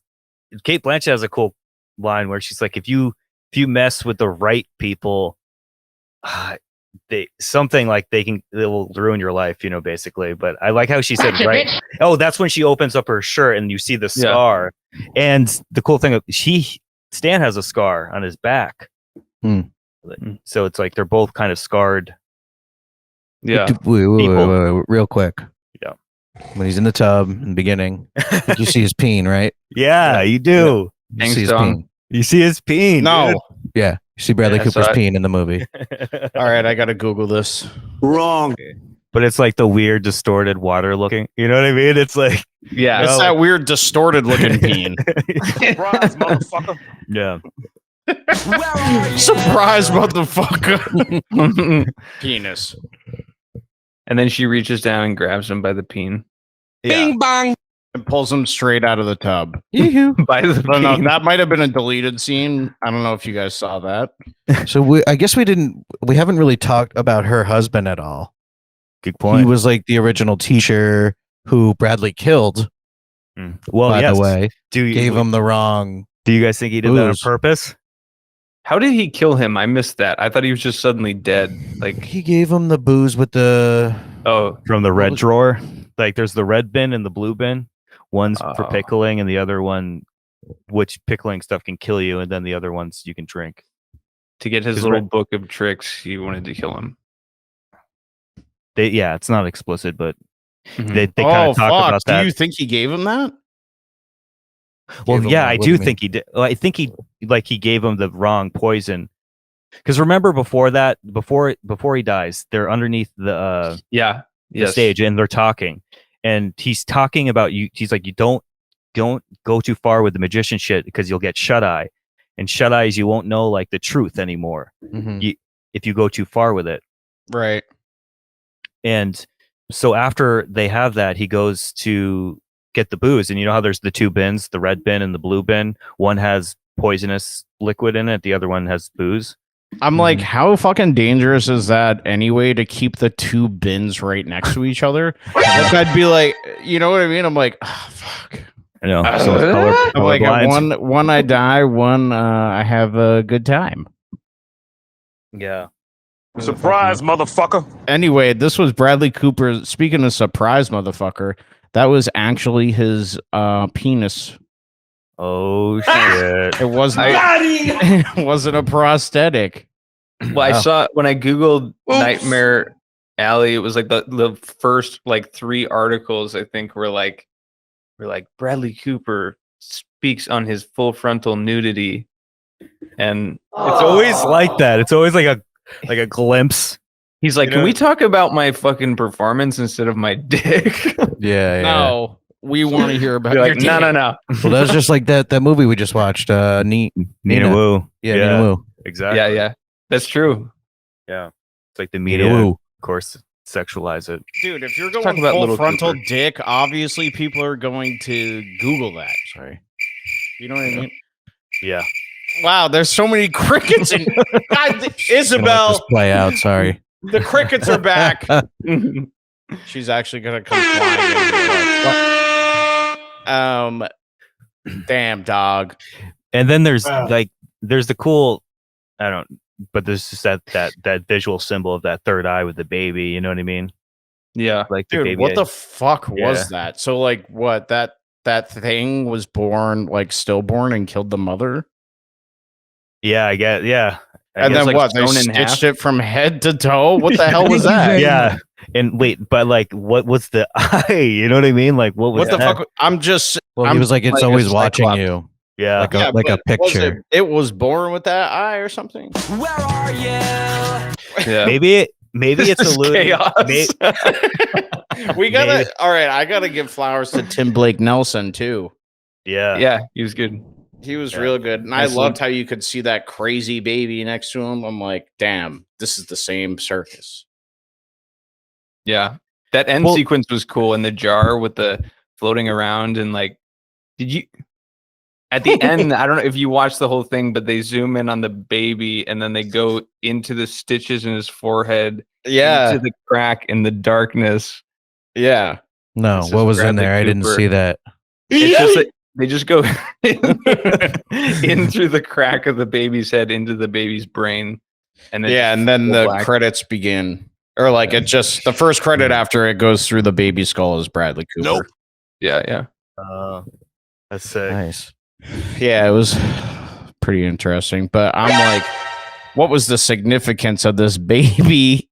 Speaker 2: Cate Blanchett has a cool line where she's like, if you mess with the right people, they will ruin your life, basically. But I like how she said right. Oh, that's when she opens up her shirt and you see the scar. And the cool thing, Stan has a scar on his back. So it's like they're both kind of scarred.
Speaker 3: Yeah. Wait, real quick.
Speaker 2: Yeah.
Speaker 3: When he's in the tub in the beginning, you see his peen, right?
Speaker 2: Yeah, you do.
Speaker 3: You see his peen.
Speaker 2: You see his peen.
Speaker 1: No.
Speaker 2: Dude.
Speaker 3: Yeah. You see Bradley Cooper's peen in the movie.
Speaker 1: All right, I gotta Google this.
Speaker 8: Wrong.
Speaker 2: But it's like the weird distorted water looking. You know what I mean? It's like
Speaker 1: it's that weird distorted looking peen.
Speaker 6: Surprise, motherfucker.
Speaker 2: Yeah.
Speaker 1: Surprise, motherfucker. Penis.
Speaker 4: And then she reaches down and grabs him by the peen.
Speaker 1: Bing bang. And pulls him straight out of the tub.
Speaker 4: By the peen.
Speaker 1: No, that might have been a deleted scene. I don't know if you guys saw that.
Speaker 3: So I guess we haven't really talked about her husband at all.
Speaker 2: Good point.
Speaker 3: He was like the original teacher who Bradley killed.
Speaker 2: Well,
Speaker 3: by the way,
Speaker 2: gave
Speaker 3: him the wrong.
Speaker 2: Do you guys think he did that on purpose?
Speaker 4: How did he kill him? I missed that. I thought he was just suddenly dead. Like
Speaker 3: he gave him the booze with the
Speaker 2: from the red drawer. Like there's the red bin and the blue bin. One's for pickling, and the other one, which pickling stuff can kill you, and then the other ones you can drink.
Speaker 4: To get his little book of tricks, he wanted to kill him.
Speaker 2: It's not explicit, but they kind of talk about that.
Speaker 1: Do you think he gave him that?
Speaker 2: Well, yeah, I do think he did. I think he gave him the wrong poison. Because remember before he dies, they're underneath the stage and they're talking, and he's talking about you. He's like, you don't go too far with the magician shit because you'll get shut eye, and shut eyes you won't know like the truth anymore. If you go too far with it,
Speaker 1: right?
Speaker 2: And so after they have that, he goes to get the booze, and you know how there's the two bins, the red bin and the blue bin. One has poisonous liquid in it, the other one has booze.
Speaker 1: I'm like, how fucking dangerous is that anyway to keep the two bins right next to each other? Like, I'd be like, you know what I mean? I'm like, oh, fuck.
Speaker 2: I know.
Speaker 1: I'm like, one I die, one I have a good time.
Speaker 2: Yeah.
Speaker 6: Surprise, motherfucker.
Speaker 1: Anyway, this was Bradley Cooper. Speaking of surprise, motherfucker, that was actually his penis.
Speaker 2: Oh shit!
Speaker 1: It wasn't. It wasn't a prosthetic.
Speaker 4: Well, I saw when I googled Nightmare Alley, it was like the first like 3 articles I think were like Bradley Cooper speaks on his full frontal nudity, and
Speaker 2: It's always like that. It's always like a glimpse.
Speaker 4: he's like, "Can we talk about my fucking performance instead of my dick?"
Speaker 3: Yeah.
Speaker 1: No, we want to hear about
Speaker 4: You're
Speaker 1: your
Speaker 4: like, no.
Speaker 3: Well, that's just like that movie we just watched. Nina
Speaker 2: Wu.
Speaker 3: Yeah, Nina Wu.
Speaker 2: Exactly.
Speaker 4: Yeah, that's true.
Speaker 2: Yeah. It's like the
Speaker 3: Nina
Speaker 2: media,
Speaker 3: Wu.
Speaker 2: of course, sexualize it.
Speaker 1: Dude, if you're
Speaker 4: Talk
Speaker 1: going
Speaker 4: about
Speaker 1: full
Speaker 4: Little
Speaker 1: frontal
Speaker 4: Cooper.
Speaker 1: dick, obviously people are going to Google that. Sorry. You know what I mean?
Speaker 2: Yeah.
Speaker 1: Wow, there's so many crickets in God,
Speaker 3: Gonna let
Speaker 1: Isabel.
Speaker 3: this play out. Sorry.
Speaker 1: The crickets are back. She's actually gonna come flying in. Damn dog.
Speaker 2: And then there's there's the cool, but there's just that visual symbol of that third eye with the baby. You know what I mean?
Speaker 4: Yeah.
Speaker 2: Like the
Speaker 1: Dude,
Speaker 2: baby.
Speaker 1: what the fuck
Speaker 2: Yeah.
Speaker 1: was that? So like what that thing was born like stillborn and killed the mother?
Speaker 2: Yeah, I get. Yeah.
Speaker 1: And then
Speaker 4: like
Speaker 1: what? They
Speaker 4: sewn in half?
Speaker 1: stitched it from head to toe? What the hell was that?
Speaker 2: Yeah. And wait, but like, what was the eye? You know what I mean? Like, what was
Speaker 1: What the
Speaker 2: that?
Speaker 1: fuck? I'm just
Speaker 3: Well, he was like, it's
Speaker 4: like a
Speaker 3: always watching
Speaker 4: cyclops.
Speaker 3: you.
Speaker 2: Yeah.
Speaker 3: Like a
Speaker 1: but was
Speaker 3: picture.
Speaker 1: it was born with that eye or something?
Speaker 4: Yeah.
Speaker 2: Maybe
Speaker 4: This
Speaker 2: it's
Speaker 4: is
Speaker 2: alluding.
Speaker 4: chaos.
Speaker 1: We gotta all right, I gotta give flowers to Tim Blake Nelson too.
Speaker 2: Yeah.
Speaker 4: Yeah, he was good.
Speaker 1: He was real good. And
Speaker 4: Nice
Speaker 1: I loved how you could see that crazy baby next to him. I'm like, damn, this is the same circus.
Speaker 4: Yeah. That end sequence was cool in the jar with the floating around and like did you at the end, I don't know if you watch the whole thing, but they zoom in on the baby and then they go into the stitches in his forehead, into the crack in the darkness.
Speaker 1: Yeah.
Speaker 3: No,
Speaker 4: This
Speaker 3: what
Speaker 4: is
Speaker 3: was in
Speaker 4: Bradley
Speaker 3: there? I didn't
Speaker 4: Cooper.
Speaker 3: see that.
Speaker 4: It's just like they just go in through the crack of the baby's head into the baby's brain. And then
Speaker 1: Yeah, and then the credits begin. Or like it just the first credit after it goes through the baby skull is Bradley Cooper.
Speaker 6: Nope.
Speaker 4: Yeah.
Speaker 2: That's sick.
Speaker 3: Nice.
Speaker 1: Yeah, it was pretty interesting. But I'm like, what was the significance of this baby?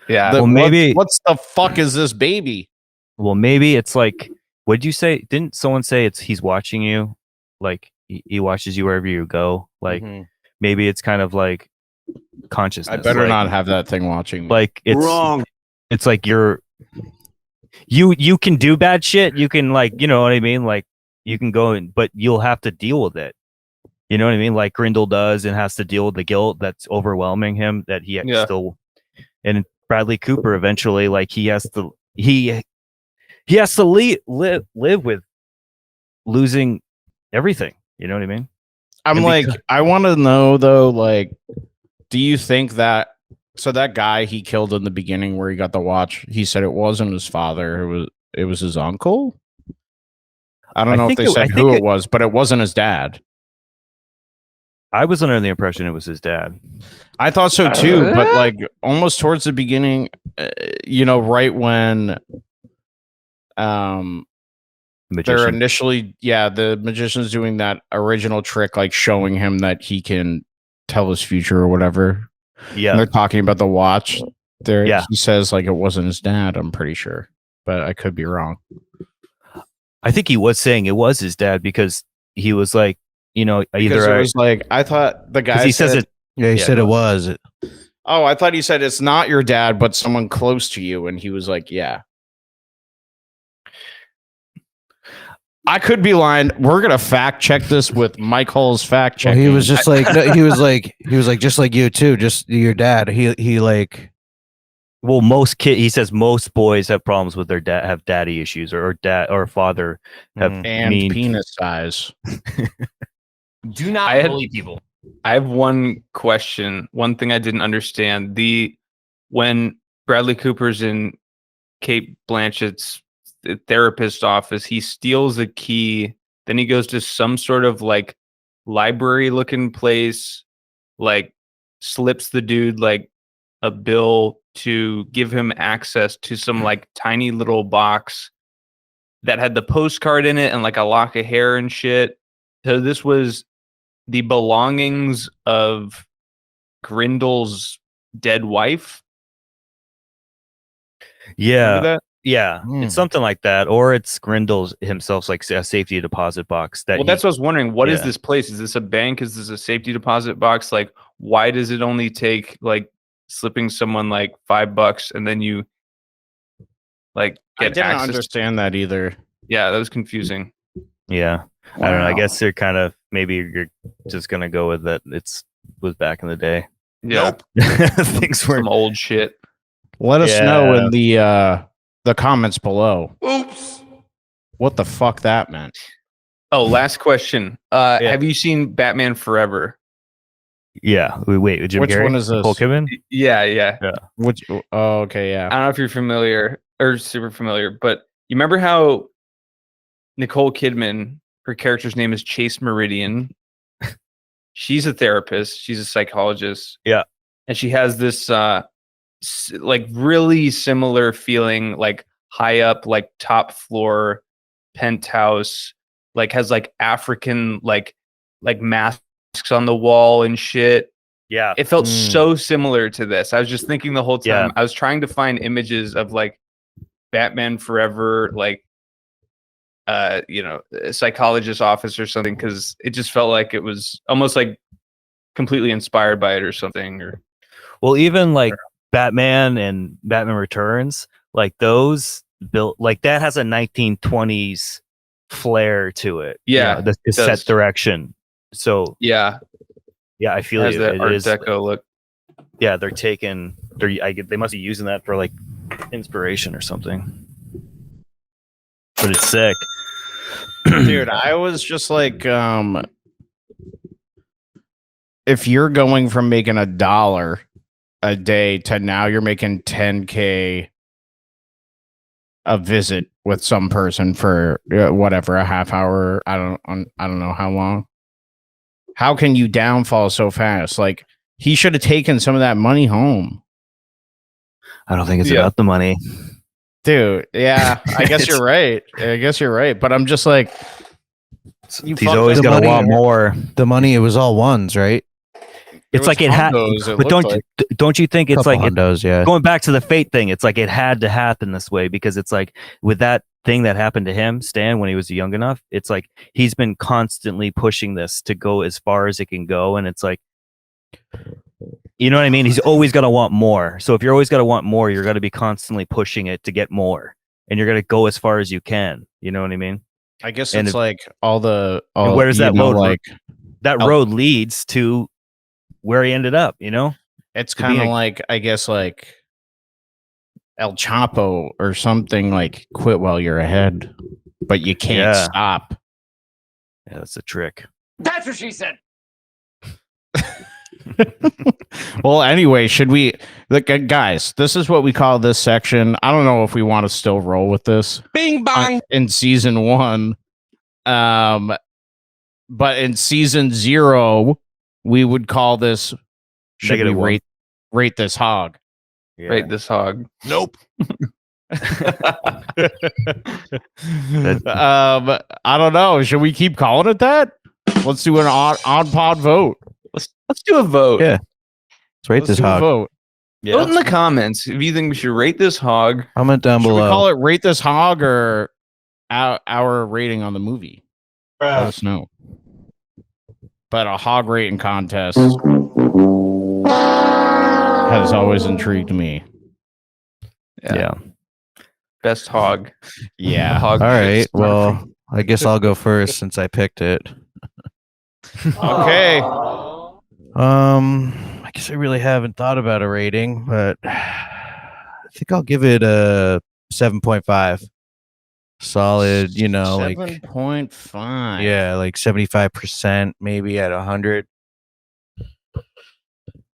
Speaker 4: Yeah.
Speaker 2: Well, maybe-
Speaker 1: what's the fuck is this baby?
Speaker 2: Well, maybe it's like, what'd you say? Didn't someone say he's watching you? Like he watches you wherever you go. Like maybe it's kind of like consciousness.
Speaker 1: I better
Speaker 2: like,
Speaker 1: not have that thing watching me.
Speaker 2: Like it's
Speaker 8: Wrong.
Speaker 2: It's like you can do bad shit. You can like, you know what I mean? Like you can go in, but you'll have to deal with it. You know what I mean? Like Grindel does and has to deal with the guilt that's overwhelming him that he still, and Bradley Cooper eventually, like he has to live with losing everything. You know what I mean?
Speaker 1: I'm
Speaker 2: And
Speaker 1: like, I want to know though, like, do you think that so that guy he killed in the beginning where he got the watch, he said it wasn't his father, it was his uncle? I don't know if they said who it was, but it wasn't his dad.
Speaker 2: I was under the impression it was his dad.
Speaker 1: I thought so too, but like almost towards the beginning, right when they're initially, the magician's doing that original trick, like showing him that he can tell his future or whatever.
Speaker 2: Yeah.
Speaker 1: And they're talking about the watch. There,
Speaker 2: Yeah.
Speaker 1: he says like it wasn't his dad, I'm pretty sure, but I could be wrong.
Speaker 2: I think he was saying it was his dad because he was like,
Speaker 1: Because it was like, I thought the guy
Speaker 2: says it.
Speaker 3: Yeah, he said it was.
Speaker 1: Oh, I thought he said it's not your dad, but someone close to you. And he was like, yeah. I could be lying. We're going to fact check this with Mike Hull's fact check.
Speaker 3: Well, he was just like, he was like, just like you too, just your dad. He like,
Speaker 2: well, he says most boys have problems with their dad, have daddy issues or dad or father have
Speaker 1: and penis size.
Speaker 9: Do not bully people.
Speaker 4: I have one question. One thing I didn't understand. When Bradley Cooper's in Kate Blanchett's therapist office, he steals a key, then he goes to some sort of like library looking place, like slips the dude like a bill to give him access to some like tiny little box that had the postcard in it and like a lock of hair and shit. So this was the belongings of Grindel's dead wife.
Speaker 2: Yeah.
Speaker 4: Remember that?
Speaker 2: Yeah, it's something like that, or it's Grindel's himself, like a safety deposit box.
Speaker 4: Well, that's what I was wondering. What is this place? Is this a bank? Is this a safety deposit box? Like, why does it only take like slipping someone like $5 and then you like get
Speaker 1: I didn't
Speaker 4: access?
Speaker 1: understand that either.
Speaker 4: Yeah, that was confusing.
Speaker 2: Yeah, wow. I don't know. I guess they're kind of, maybe you're just gonna go with that. Was back in the day.
Speaker 4: Yeah,
Speaker 2: things were
Speaker 4: some old shit.
Speaker 1: Let us know in the comments below. Oops. What the fuck that meant?
Speaker 4: Oh, last question. Have you seen Batman Forever?
Speaker 2: Yeah. Wait, Jim
Speaker 1: Which
Speaker 2: Carrey?
Speaker 1: one is this?
Speaker 2: Nicole Kidman?
Speaker 4: Yeah.
Speaker 1: Which? Oh, okay, yeah.
Speaker 4: I don't know if you're familiar or super familiar, but you remember how Nicole Kidman, her character's name is Chase Meridian. She's a therapist. She's a psychologist.
Speaker 2: Yeah.
Speaker 4: And she has this like really similar feeling, like high up, like top floor penthouse, like has like African like masks on the wall and shit.
Speaker 2: Yeah.
Speaker 4: It felt so similar to this. I was just thinking the whole time.
Speaker 2: Yeah.
Speaker 4: I was trying to find images of like Batman Forever, like a psychologist's office or something, because it just felt like it was almost like completely inspired by it or something. Or
Speaker 2: well, even like Batman and Batman Returns, like those built like that has a 1920s flair to it.
Speaker 4: Yeah,
Speaker 2: the set direction. So
Speaker 4: yeah,
Speaker 2: I feel
Speaker 4: it has that Art
Speaker 2: is,
Speaker 4: Deco look.
Speaker 2: Yeah, they must be using that for like inspiration or something. But it's sick.
Speaker 1: Dude, I was just like, if you're going from making $1 a day to now you're making $10K a visit with some person for whatever, a half hour, I don't know how long. How can you downfall so fast? Like, he should have taken some of that money home.
Speaker 2: I don't think it's about the money.
Speaker 1: Dude, yeah, I guess you're right. But I'm just like,
Speaker 2: he's always going to want more.
Speaker 3: The money, it was all ones, right?
Speaker 2: It's like it had, but don't you think it's like going back to the fate thing? It's like it had to happen this way because it's like with that thing that happened to him, Stan, when he was young enough. It's like he's been constantly pushing this to go as far as it can go, and it's like, you know what I mean? He's always going to want more. So if you're always going to want more, you're going to be constantly pushing it to get more, and you're going to go as far as you can. You know what I mean?
Speaker 1: I guess it's like where
Speaker 2: does that road like that road leads to where he ended up, you know?
Speaker 1: It's kind of like, I guess, like El Chapo or something, like quit while you're ahead, but you can't stop.
Speaker 2: Yeah, that's a trick.
Speaker 6: That's what she said.
Speaker 1: Well, anyway, should we, like, guys, this is what we call this section. I don't know if we want to still roll with this.
Speaker 6: Bing bong.
Speaker 1: In season 1. But in season 0, we would call this, should we rate this hog?
Speaker 4: Yeah. Rate this hog.
Speaker 6: Nope.
Speaker 1: I don't know. Should we keep calling it that? Let's do an on pod vote.
Speaker 4: Let's do a vote.
Speaker 3: Yeah. Let's rate this hog.
Speaker 1: Vote.
Speaker 4: Yeah, vote in the comments if you think we should rate this hog.
Speaker 3: Comment down below.
Speaker 1: Should we call it rate this hog or our rating on the movie? Let us know. But a hog rating contest has always intrigued me.
Speaker 2: Yeah.
Speaker 4: Best hog.
Speaker 1: Yeah.
Speaker 3: All right. Well, I guess I'll go first since I picked it.
Speaker 1: Okay.
Speaker 3: I guess I really haven't thought about a rating, but I think I'll give it a 7.5. Solid, you know,
Speaker 1: 7.5.
Speaker 3: Yeah, like 75% maybe at 100.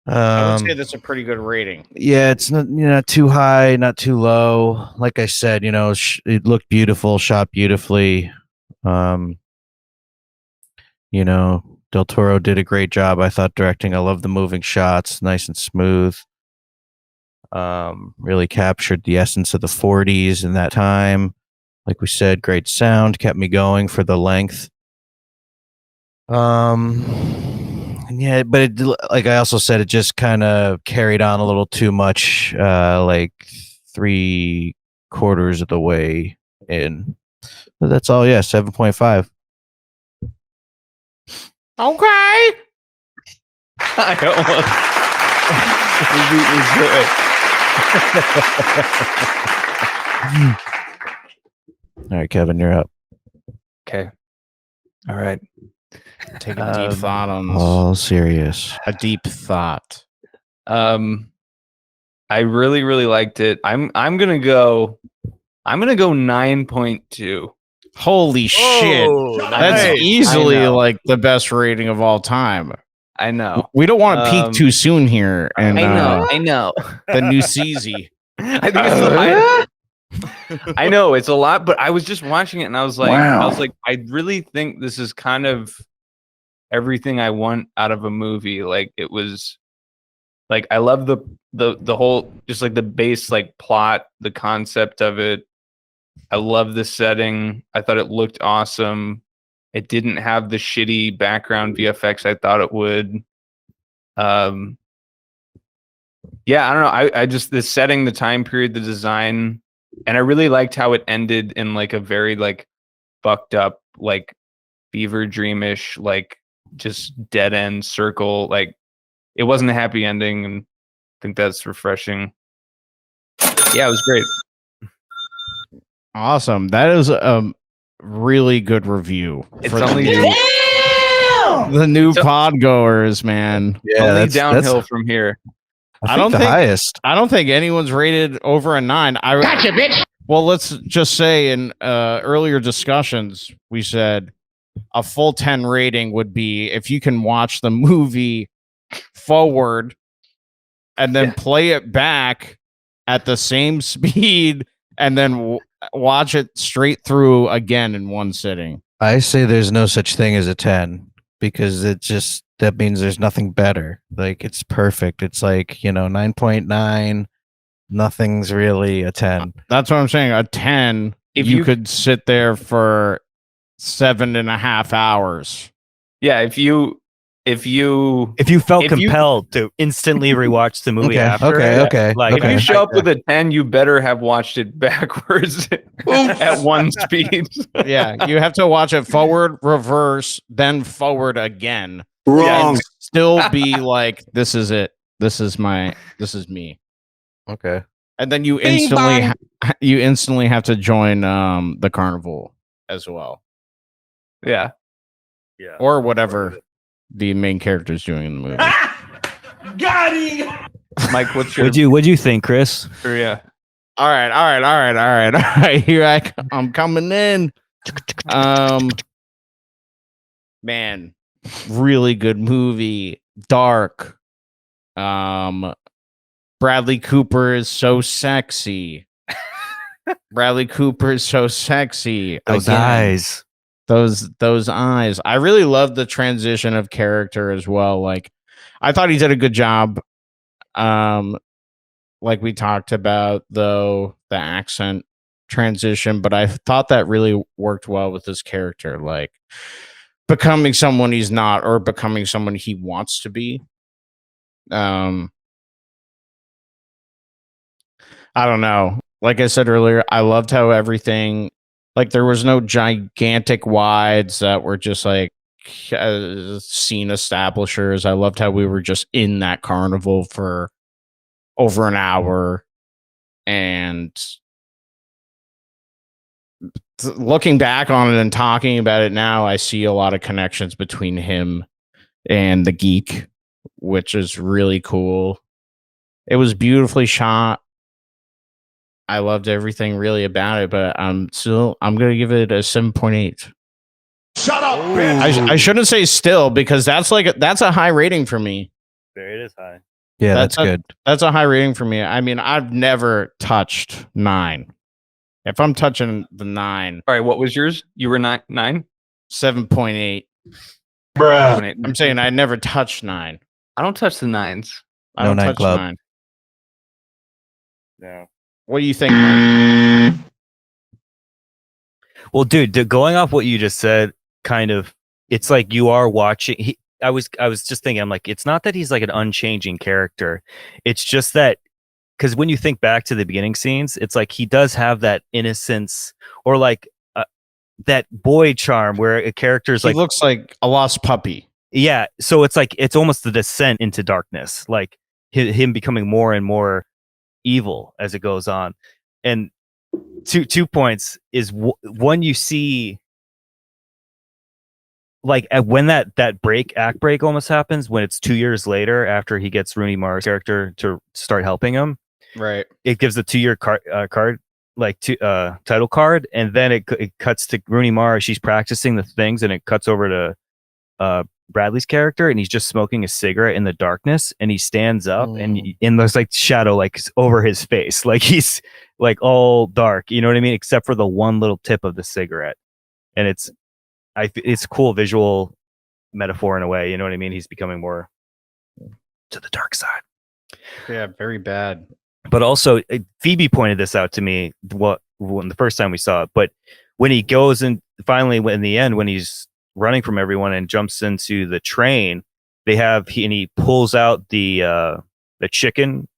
Speaker 1: I would say that's a pretty good rating.
Speaker 3: Yeah, it's not too high, not too low. Like I said, it looked beautiful, shot beautifully. Del Toro did a great job, I thought, directing. I love the moving shots, nice and smooth. Really captured the essence of the 40s in that time. Like we said, great sound, kept me going for the length. Yeah, but like I also said, it just kind of carried on a little too much, like 3/4 of the way in. But that's all. Yeah, 7.5.
Speaker 1: Okay.
Speaker 4: I
Speaker 3: All right, Kevin, you're up.
Speaker 4: Okay. All right.
Speaker 1: Take a deep thought on this.
Speaker 3: All serious.
Speaker 1: A deep thought.
Speaker 4: I really, really liked it. I'm gonna go 9.2.
Speaker 1: Holy shit. That's
Speaker 2: nice.
Speaker 1: easily like the best rating of all time.
Speaker 4: I know.
Speaker 1: We don't want to peak too soon here. And
Speaker 4: I know.
Speaker 1: the new CZ.
Speaker 4: I think it's the highest. I know it's a lot, but I was just watching it and I was like, I really think this is kind of everything I want out of a movie. Like it was like I love the whole just like the base like plot, the concept of it. I love the setting. I thought it looked awesome. It didn't have the shitty background VFX I thought it would. Yeah, I don't know. I just the setting, the time period, the design, and I really liked how it ended in like a very like fucked up, like fever dreamish, like just dead end circle. Like it wasn't a happy ending, and I think that's refreshing. Yeah, it was great.
Speaker 1: Awesome. That is a really good review.
Speaker 4: It's
Speaker 1: for
Speaker 4: only
Speaker 1: the new pod goers, man.
Speaker 3: Yeah,
Speaker 4: only
Speaker 3: that's
Speaker 4: downhill from here.
Speaker 3: I don't think the highest.
Speaker 1: I don't think anyone's rated over a 9.
Speaker 7: Gotcha, bitch.
Speaker 1: Well, let's just say in earlier discussions, we said a full 10 rating would be if you can watch the movie forward and then play it back at the same speed and then watch it straight through again in one sitting.
Speaker 3: I say there's no such thing as a 10 because that means there's nothing better. Like it's perfect. It's like, 9.9. Nothing's really a 10.
Speaker 1: That's what I'm saying. A 10,
Speaker 4: If
Speaker 1: you
Speaker 4: you
Speaker 1: could sit there for 7.5 hours.
Speaker 4: Yeah, if you
Speaker 2: felt compelled to instantly rewatch the movie after,
Speaker 3: okay.
Speaker 2: like
Speaker 4: if you show up with a 10, you better have watched it backwards at one speed.
Speaker 1: Yeah, you have to watch it forward, reverse, then forward again.
Speaker 8: Wrong.
Speaker 1: And still be like, this is it. This is me.
Speaker 3: Okay.
Speaker 1: And then you instantly have to join the carnival as well.
Speaker 4: Yeah.
Speaker 1: Or whatever the main character is doing in the movie.
Speaker 8: Got him.
Speaker 4: Mike, what's your
Speaker 2: What'd you think, Chris?
Speaker 4: yeah.
Speaker 1: All right. Here I'm coming in. Man, really good movie. Dark. Bradley Cooper is so sexy.
Speaker 2: Those eyes.
Speaker 1: Those eyes. I really love the transition of character as well. Like I thought he did a good job. Like we talked about though, the accent transition, but I thought that really worked well with his character, like becoming someone he's not or becoming someone he wants to be. I don't know. Like I said earlier, I loved how everything, like there was no gigantic wides that were just like scene establishers. I loved how we were just in that carnival for over an hour. And looking back on it and talking about it now, I see a lot of connections between him and the geek, which is really cool. It was beautifully shot. I loved everything really about it, but I'm gonna give it a 7.8.
Speaker 8: Shut up, bitch.
Speaker 1: I shouldn't say still because that's a high rating for me.
Speaker 2: It is high.
Speaker 3: Yeah, that's good.
Speaker 1: That's a high rating for me. I mean, I've never touched 9. If I'm touching the 9,
Speaker 4: All right, what was yours? You were 9?
Speaker 1: 7.8.
Speaker 8: Bruh.
Speaker 1: I'm saying I never touched 9.
Speaker 4: I don't touch the 9s.
Speaker 1: I
Speaker 3: No
Speaker 1: don't
Speaker 3: 9
Speaker 1: touch
Speaker 3: club.
Speaker 1: 9. No. What do you think, Mike?
Speaker 2: Well, dude, going off what you just said, kind of, it's like you are watching. I was just thinking, I'm like, it's not that he's like an unchanging character. It's just that because when you think back to the beginning scenes, it's like he does have that innocence or like that boy charm where a character's
Speaker 1: He
Speaker 2: like
Speaker 1: looks like a lost puppy.
Speaker 2: Yeah, so it's like it's almost the descent into darkness, like him becoming more and more evil as it goes on. And two points is one, you see like when that act break almost happens when it's 2 years later after he gets Rooney Mara's character to start helping him.
Speaker 1: Right.
Speaker 2: It gives a 2-year card like title card, and then it cuts to Rooney Mara. She's practicing the things, and it cuts over to Bradley's character, and he's just smoking a cigarette in the darkness, and he stands up and there's like shadow like over his face, like he's like all dark, you know what I mean, except for the one little tip of the cigarette. And it's a cool visual metaphor in a way, you know what I mean. He's becoming more to the dark side.
Speaker 1: Yeah, very bad.
Speaker 2: But also Phoebe pointed this out to me when the first time we saw it, but when he goes and finally in the end when he's running from everyone and jumps into the train, he pulls out the chicken.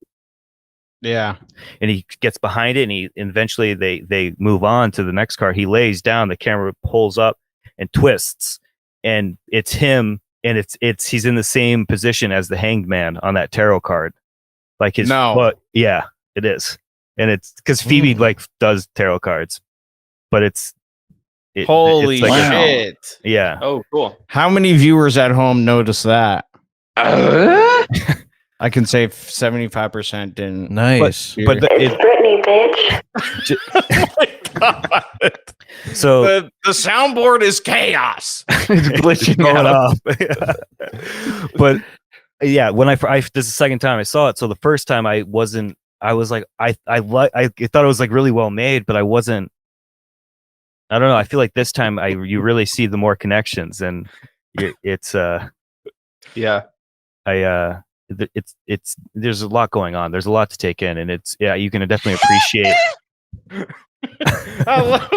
Speaker 1: Yeah.
Speaker 2: And he gets behind it, and eventually they move on to the next car. He lays down, the camera pulls up and twists, and it's him, and he's in the same position as the hanged man on that tarot card. Like his foot. Yeah, it is. And it's because Phoebe like does tarot cards, but
Speaker 1: holy
Speaker 2: it's like
Speaker 1: shit.
Speaker 2: Yeah.
Speaker 4: Oh, cool.
Speaker 1: How many viewers at home noticed that? I can say 75% didn't.
Speaker 3: Nice.
Speaker 2: But
Speaker 9: it's Britney, bitch.
Speaker 1: Oh my God.
Speaker 2: So
Speaker 1: the soundboard is chaos.
Speaker 2: It's glitching going off. But yeah, when I this is the second time I saw it. So the first time I was like I thought it was like really well made, but I wasn't. I don't know. I feel like this time you really see the more connections, and it's
Speaker 4: yeah.
Speaker 2: It's there's a lot going on. There's a lot to take in, and you can definitely appreciate.
Speaker 1: I love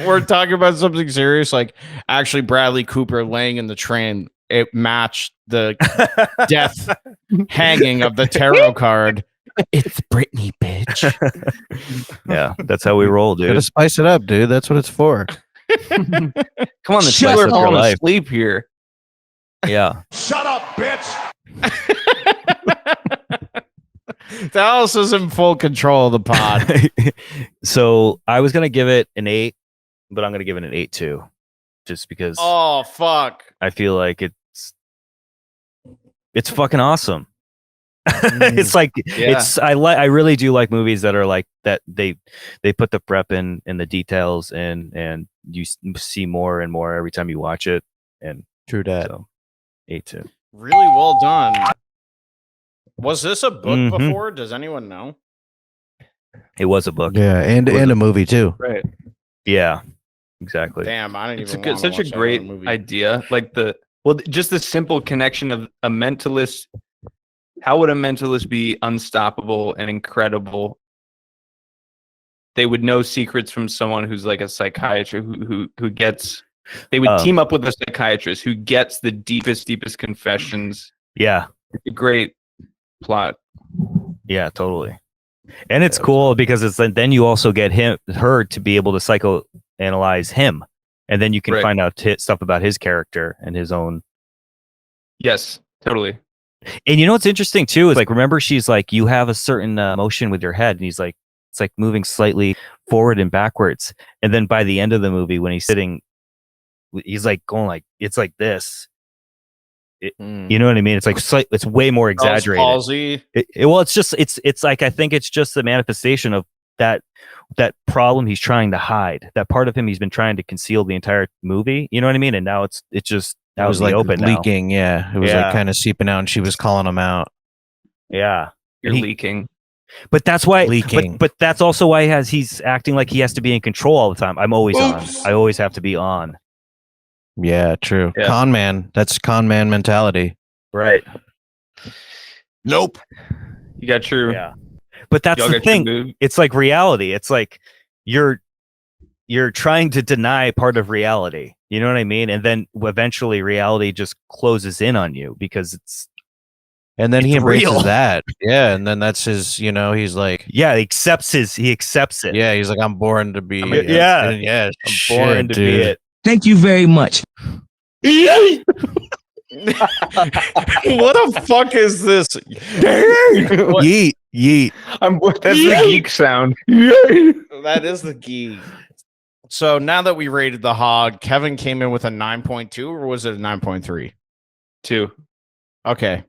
Speaker 1: we're talking about something serious, like actually Bradley Cooper laying in the train. It matched the death hanging of the tarot card. It's Britney, bitch.
Speaker 2: Yeah, that's how we roll, dude.
Speaker 3: Gotta spice it up, dude. That's what it's for.
Speaker 4: Come on, the chiller falling asleep here.
Speaker 2: Yeah.
Speaker 8: Shut up, bitch.
Speaker 1: Dallas is in full control of the pod.
Speaker 2: So I was gonna give it an 8, but I'm gonna give it an 8 too, just because.
Speaker 1: Oh fuck!
Speaker 2: I feel like it's fucking awesome. It's like I really do like movies that are like that. They put the prep in the details, and you see more and more every time you watch it. And
Speaker 3: true that.
Speaker 2: So 8 too.
Speaker 1: Really well done. Was this a book before? Does anyone know?
Speaker 2: It was a book.
Speaker 3: Yeah, and a movie too.
Speaker 4: Right.
Speaker 2: Yeah, exactly.
Speaker 1: Damn, I didn't even.
Speaker 4: It's such a great idea. Like just the simple connection of a mentalist. How would a mentalist be unstoppable and incredible? They would know secrets from someone who's like a psychiatrist who gets. They would team up with a psychiatrist who gets the deepest confessions.
Speaker 2: Yeah,
Speaker 4: it's a great plot.
Speaker 2: Yeah, totally. And it's cool because it's then you also get her to be able to psychoanalyze him, and then you can find out stuff about his character and his own.
Speaker 4: Yes, totally.
Speaker 2: And you know what's interesting too is like, remember, she's like, you have a certain motion with your head, and he's like, it's like moving slightly forward and backwards, and then by the end of the movie, when he's sitting, he's like going like it's like this. You know what I mean? It's like it's way more exaggerated.
Speaker 1: Palsy.
Speaker 2: Well, it's like I think it's just the manifestation of that problem he's trying to hide. That part of him he's been trying to conceal the entire movie. You know what I mean? And now it's just out in the open
Speaker 3: leaking.
Speaker 2: now.
Speaker 3: Yeah, it was like kind of seeping out, and she was calling him out.
Speaker 2: Yeah.
Speaker 4: You're leaking.
Speaker 2: But that's why
Speaker 3: Leaking.
Speaker 2: But that's also why he's acting like he has to be in control all the time. I'm always on. I always have to be on.
Speaker 3: Yeah, true.
Speaker 4: Yeah.
Speaker 3: Con man. That's con man mentality.
Speaker 2: Right.
Speaker 8: Nope.
Speaker 4: You got your
Speaker 2: Yeah. But that's
Speaker 4: y'all
Speaker 2: the
Speaker 4: got your
Speaker 2: thing.
Speaker 4: move.
Speaker 2: It's like reality. It's like you're trying to deny part of reality. You know what I mean? And then eventually reality just closes in on you because it's
Speaker 3: And then he embraces
Speaker 2: real.
Speaker 3: that. Yeah. And then that's his, he's like,
Speaker 2: he accepts it.
Speaker 3: yeah, he's like, I'm born to be.
Speaker 2: Yeah.
Speaker 3: And yeah.
Speaker 2: I'm born to be it.
Speaker 10: Thank you very much.
Speaker 1: What the fuck is this?
Speaker 3: Yeet. Yeet.
Speaker 4: That's the geek sound.
Speaker 1: That is the geek. So now that we rated the hog, Kevin came in with a 9.2, or was it a 9.3?
Speaker 4: 2.
Speaker 1: Okay.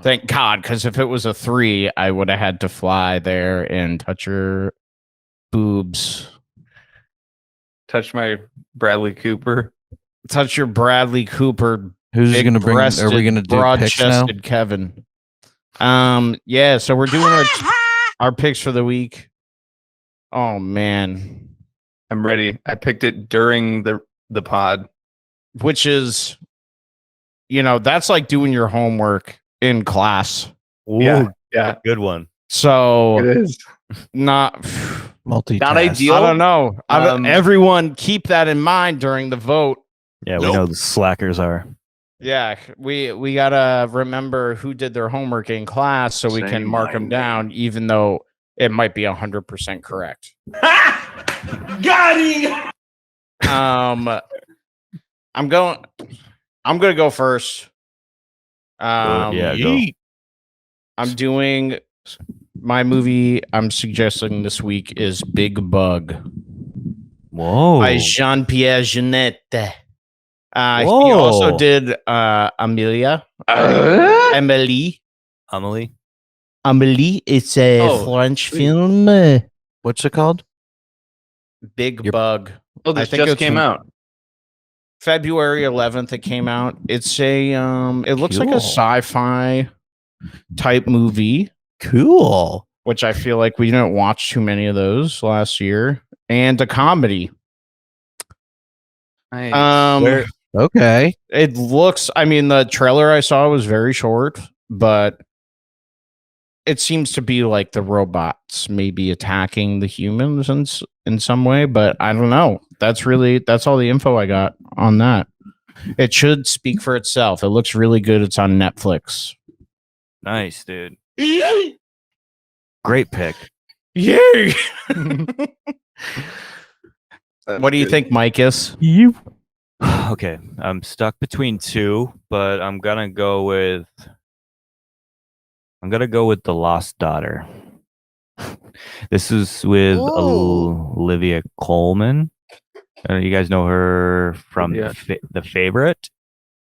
Speaker 1: Thank God, because if it was a 3, I would have had to fly there and touch your boobs.
Speaker 4: Touch my Bradley Cooper.
Speaker 1: Touch your Bradley Cooper.
Speaker 3: Who's going to bring? Are we going to do picks now?
Speaker 1: Broad-chested Kevin. Yeah. So we're doing our picks for the week. Oh man,
Speaker 4: I'm ready. I picked it during the pod.
Speaker 1: which is, that's like doing your homework in class.
Speaker 2: Ooh,
Speaker 4: Yeah.
Speaker 2: good one.
Speaker 1: So
Speaker 4: It is.
Speaker 1: not
Speaker 3: Multitask.
Speaker 4: Not ideal.
Speaker 1: I don't know. Everyone keep that in mind during the vote.
Speaker 2: Yeah, we know the slackers are.
Speaker 1: Yeah, we gotta remember who did their homework in class so we can mark them down, even though it might be 100% correct.
Speaker 8: Got him.
Speaker 1: I'm gonna go first.
Speaker 2: Go.
Speaker 1: I'm doing my movie. I'm suggesting this week is Big Bug
Speaker 2: Whoa.
Speaker 1: by Jean-Pierre Jeunet. He
Speaker 2: Whoa.
Speaker 1: also did Emily. Amélie, it's a French film.
Speaker 3: What's it called?
Speaker 1: Big Bug.
Speaker 4: Oh, this
Speaker 1: I think
Speaker 4: just
Speaker 1: it's
Speaker 4: came out.
Speaker 1: February 11th. It came out. It's a it looks like a
Speaker 3: Cool.
Speaker 1: sci-fi type movie,
Speaker 3: Cool.
Speaker 1: which I feel like we didn't watch too many of those last year, and a comedy.
Speaker 4: Nice.
Speaker 3: Okay.
Speaker 1: It looks. I mean, the trailer I saw was very short, but it seems to be like the robots maybe attacking the humans in some way, but I don't know. That's all the info I got on that. It should speak for itself. It looks really good. It's on Netflix.
Speaker 2: Nice, dude. Great pick.
Speaker 1: Yay! What do you think, Micus?
Speaker 2: Okay, I'm stuck between two, but I'm gonna go with The Lost Daughter. This is with Olivia Colman. You guys know her from The Favorite,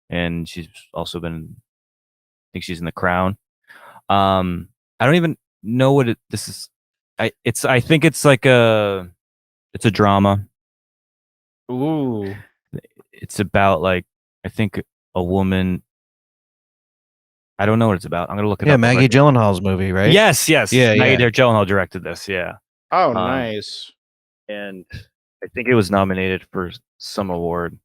Speaker 2: and she's also been. I think she's in The Crown. I don't even know what this is. I think it's like it's a drama.
Speaker 1: Ooh.
Speaker 2: It's about I think a woman. I don't know what it's about. I'm gonna look it up.
Speaker 3: Yeah, Maggie Gyllenhaal's movie, right?
Speaker 2: Yes.
Speaker 3: Yeah,
Speaker 2: Maggie Gyllenhaal directed this. Yeah.
Speaker 1: Oh, nice.
Speaker 2: And I think it was nominated for some award.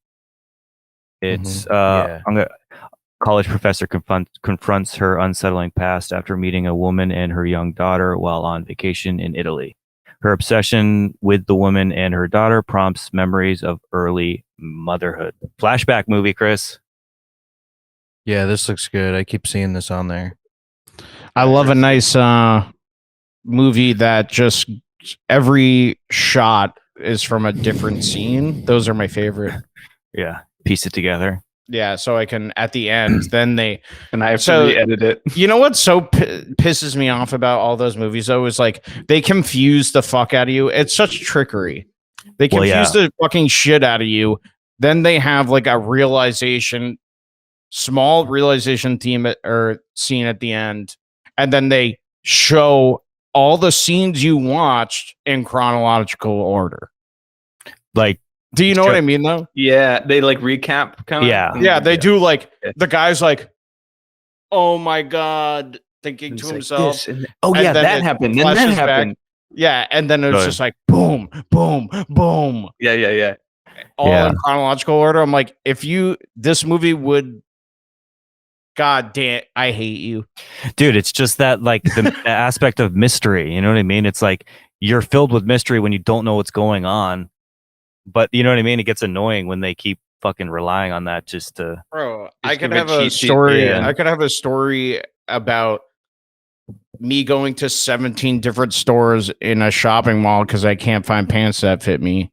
Speaker 2: It's college professor confronts her unsettling past after meeting a woman and her young daughter while on vacation in Italy. Her obsession with the woman and her daughter prompts memories of early motherhood. Flashback movie, Chris.
Speaker 3: Yeah, this looks good. I keep seeing this on there.
Speaker 1: I love a nice movie that just every shot is from a different scene. Those are my favorite.
Speaker 2: Yeah, piece it together.
Speaker 1: Yeah, so I can at the end then they
Speaker 4: and I have to re-edit it.
Speaker 1: You know what pisses me off about all those movies though is like they confuse the fuck out of you. It's such trickery. They confuse the fucking shit out of you. Then they have like a small realization theme or scene at the end, and then they show all the scenes you watched in chronological order. Do you know what I mean, though?
Speaker 4: Yeah, they recap kind of.
Speaker 2: Yeah.
Speaker 1: Yeah, they do. The guy's like, "Oh my god, thinking to
Speaker 4: like
Speaker 1: himself.
Speaker 4: this oh yeah, that happened. And that happened.
Speaker 1: Yeah, and then it was just like boom, boom, boom.
Speaker 4: Yeah.
Speaker 1: All in chronological order. I'm like, this movie would. God damn, I hate you,
Speaker 2: dude. It's just that like the aspect of mystery. You know what I mean? It's like you're filled with mystery when you don't know what's going on. But you know what I mean? It gets annoying when they keep fucking relying on that just to.
Speaker 1: Bro,
Speaker 4: Just
Speaker 1: I could
Speaker 4: give a
Speaker 1: have a
Speaker 4: cheat sheet.
Speaker 1: story.
Speaker 4: Yeah.
Speaker 1: I could have a story about me going to 17 different stores in a shopping mall because I can't find pants that fit me.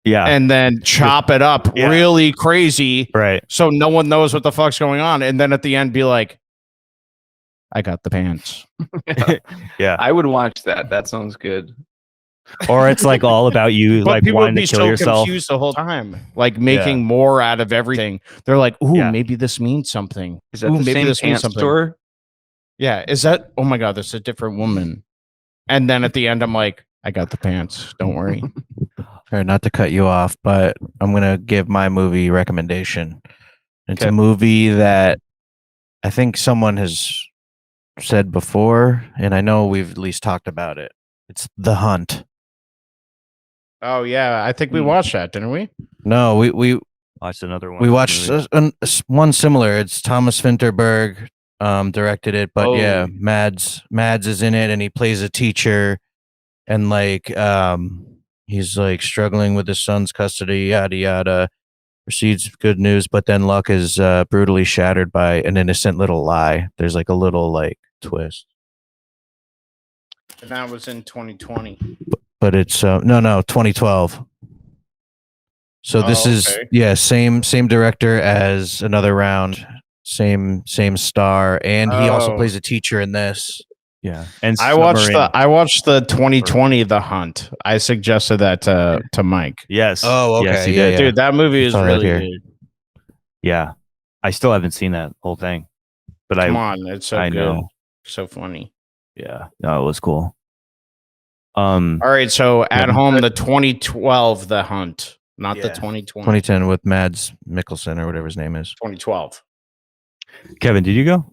Speaker 2: Yeah.
Speaker 1: And then chop it up really crazy.
Speaker 2: Right.
Speaker 1: So no one knows what the fuck's going on. And then at the end be like, I got the pants.
Speaker 2: Yeah.
Speaker 4: I would watch that. That sounds good.
Speaker 2: Or it's like all about you,
Speaker 1: But
Speaker 2: like
Speaker 1: people
Speaker 2: wanting
Speaker 1: would
Speaker 2: to
Speaker 1: be
Speaker 2: kill
Speaker 1: so
Speaker 2: yourself.
Speaker 1: confused the whole time, like making more out of everything. They're like, ooh, maybe this means something.
Speaker 4: Is that
Speaker 1: Ooh,
Speaker 4: the
Speaker 1: maybe
Speaker 4: same
Speaker 1: this means
Speaker 4: pants
Speaker 1: something.
Speaker 4: store?
Speaker 1: Yeah. Is that, oh my God, that's a different woman. And then at the end, I'm like, I got the pants. Don't worry.
Speaker 3: Sorry, not to cut you off, but I'm gonna give my movie recommendation. It's a movie that I think someone has said before, and I know we've at least talked about it. It's The Hunt.
Speaker 1: Oh yeah, I think we watched that, didn't we?
Speaker 3: No, we
Speaker 2: watched another one.
Speaker 3: We watched one similar. It's Thomas Vinterberg directed it, but yeah, Mads is in it, and he plays a teacher, and like he's like struggling with his son's custody, yada yada. Receives good news, but then luck is brutally shattered by an innocent little lie. There's like a little like twist.
Speaker 1: And that was in 2020.
Speaker 3: But it's no 2012. So this is same director as Another Round, same star, and he also plays a teacher in this.
Speaker 2: Yeah, and
Speaker 1: I watched the 2020 The Hunt. I suggested that to Mike.
Speaker 2: Yes.
Speaker 3: Oh, okay.
Speaker 2: Yes,
Speaker 3: Yeah.
Speaker 1: Dude, that movie is really good.
Speaker 2: Yeah, I still haven't seen that whole thing, but
Speaker 1: Come on, it's so
Speaker 2: I
Speaker 1: good,
Speaker 2: know.
Speaker 1: so funny.
Speaker 2: Yeah, no, it was cool.
Speaker 1: All right, so at home, the 2012 The Hunt, not the 2020.
Speaker 3: 2010 with Mads Mikkelsen or whatever his name is.
Speaker 1: 2012.
Speaker 2: Kevin, did you go?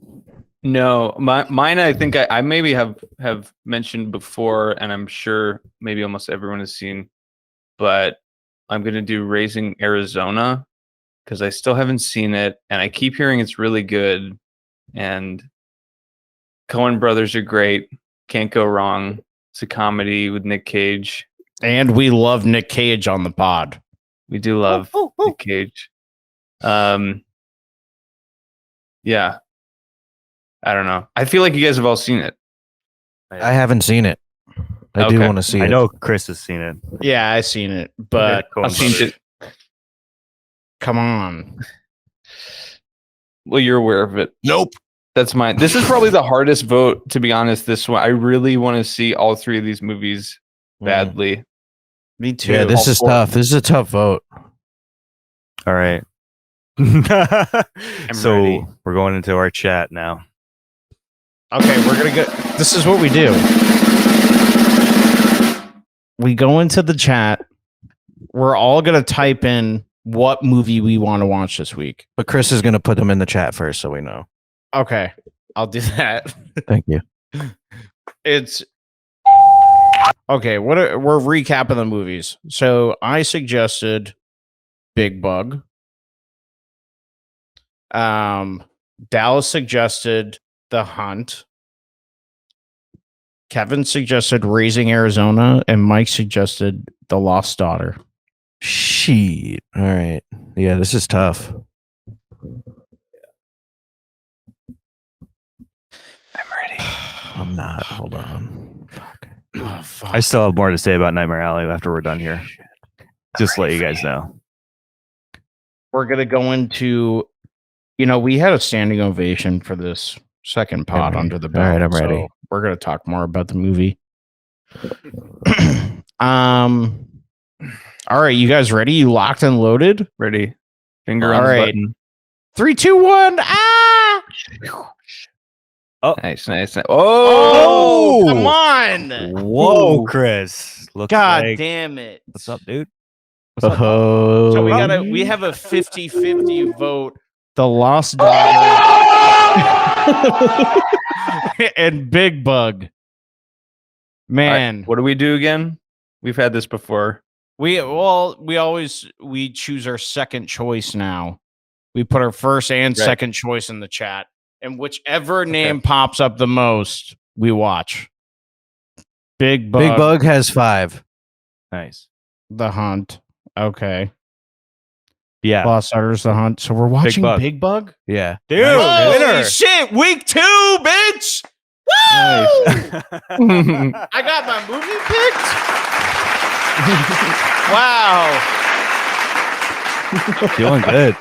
Speaker 4: No, mine. I think I maybe have mentioned before, and I'm sure maybe almost everyone has seen, but I'm gonna do Raising Arizona because I still haven't seen it, and I keep hearing it's really good. And Coen brothers are great. Can't go wrong. It's a comedy with Nick Cage,
Speaker 1: and we love Nick Cage on the pod.
Speaker 4: We do love Nick Cage. Yeah. I don't know. I feel like you guys have all seen it.
Speaker 3: I haven't seen it. I do want to see it.
Speaker 2: I know Chris has seen it.
Speaker 1: Yeah, I've seen it, but
Speaker 4: I've seen it.
Speaker 1: Come on.
Speaker 4: Well, you're aware of it.
Speaker 8: Nope.
Speaker 4: That's mine. This is probably the hardest vote, to be honest. This one, I really want to see all three of these movies badly.
Speaker 1: Me too.
Speaker 3: Yeah, this is tough. This is a tough vote.
Speaker 2: All right. So
Speaker 1: ready.
Speaker 2: We're going into our chat now.
Speaker 1: Okay, we're gonna go. This is what we do. We go into the chat. We're all gonna type in what movie we want to watch this week.
Speaker 3: But Chris is going to put them in the chat first, so we know.
Speaker 1: Okay, I'll do that.
Speaker 3: Thank you.
Speaker 1: It's okay. We're recapping the movies. So I suggested Big Bug. Dallas suggested The Hunt. Kevin suggested Raising Arizona, and Mike suggested The Lost Daughter.
Speaker 3: Shit. All right. Yeah, this is tough.
Speaker 4: I'm ready.
Speaker 3: I'm not. Hold on. Fuck.
Speaker 1: Oh, fuck.
Speaker 2: I still have more to say about Nightmare Alley after we're done here. Just let you guys know.
Speaker 1: We're gonna go into. We had a standing ovation for this second pod under the belt.
Speaker 3: All right, I'm
Speaker 1: so
Speaker 3: ready.
Speaker 1: We're gonna talk more about the movie. All right, you guys ready? You locked and loaded?
Speaker 4: Ready. Finger
Speaker 1: All
Speaker 4: on the
Speaker 1: right.
Speaker 4: button.
Speaker 1: 3, 2, 1. Ah!
Speaker 2: Oh,
Speaker 4: Nice.
Speaker 1: Oh, come on!
Speaker 2: Whoa, Chris. Looks
Speaker 1: God
Speaker 2: like...
Speaker 1: damn it!
Speaker 2: What's up, dude? What's up?
Speaker 3: Oh.
Speaker 1: So we have a 50-50 vote. The Lost Daughter. and Big Bug. Man,
Speaker 4: right, what do we do again? We've had this before.
Speaker 1: we choose our second choice now. We put our first and second choice in the chat, and whichever name pops up the most, we watch. Big Bug
Speaker 3: has 5.
Speaker 2: Nice.
Speaker 1: The Hunt. Okay.
Speaker 2: Yeah.
Speaker 1: Lost Utters, The Hunt. So we're watching Big Bug?
Speaker 3: Yeah.
Speaker 2: Dude,
Speaker 1: holy shit, week 2, bitch! Woo!
Speaker 2: Nice.
Speaker 1: I got my movie picked. Wow.
Speaker 2: Feeling good.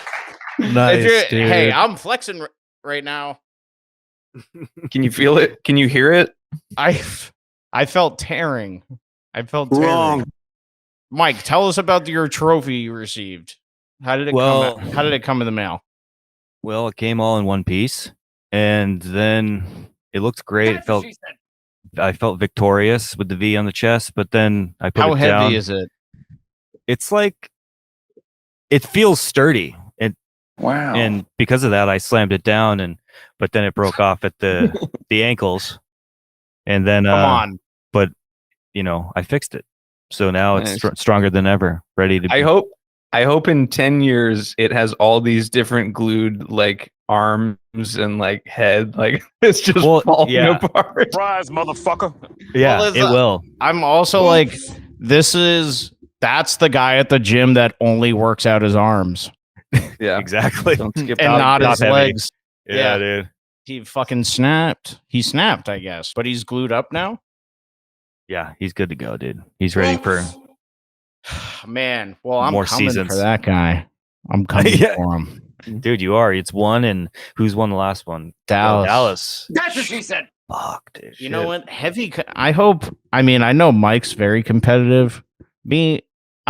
Speaker 3: Nice, dude.
Speaker 1: Hey, I'm flexing right now.
Speaker 4: Can you feel it? Can you hear it?
Speaker 1: I felt tearing. Wrong. Mike, tell us about your trophy you received. How did it come? How did it come in the mail?
Speaker 2: Well, it came all in one piece, and then it looked great. I felt victorious with the V on the chest, but then I put it down.
Speaker 1: How heavy is it?
Speaker 2: It's like it feels sturdy.
Speaker 4: Wow.
Speaker 2: And because of that, I slammed it down, but then it broke off at the ankles, and then
Speaker 1: come on.
Speaker 2: But I fixed it, so now it's stronger than ever, ready to.
Speaker 4: I hope in 10 years it has all these different glued like arms and like head, like it's just falling apart.
Speaker 6: Surprise, motherfucker.
Speaker 2: Yeah, it will.
Speaker 1: I'm also like, that's the guy at the gym that only works out his arms.
Speaker 2: Yeah, exactly.
Speaker 4: Don't skip
Speaker 1: and not his legs.
Speaker 2: Yeah, dude.
Speaker 1: He fucking snapped. He snapped, I guess, but he's glued up now.
Speaker 2: Yeah, he's good to go, dude. He's ready for.
Speaker 1: Man, well, I'm
Speaker 2: more
Speaker 1: coming
Speaker 2: seasons
Speaker 1: for that guy. I'm coming for him,
Speaker 2: dude. You are. It's one, and who's won the last one?
Speaker 1: Dallas.
Speaker 8: That's what she said.
Speaker 2: Fuck, dude.
Speaker 1: You know what? Heavy. I hope. I mean, I know Mike's very competitive. I'm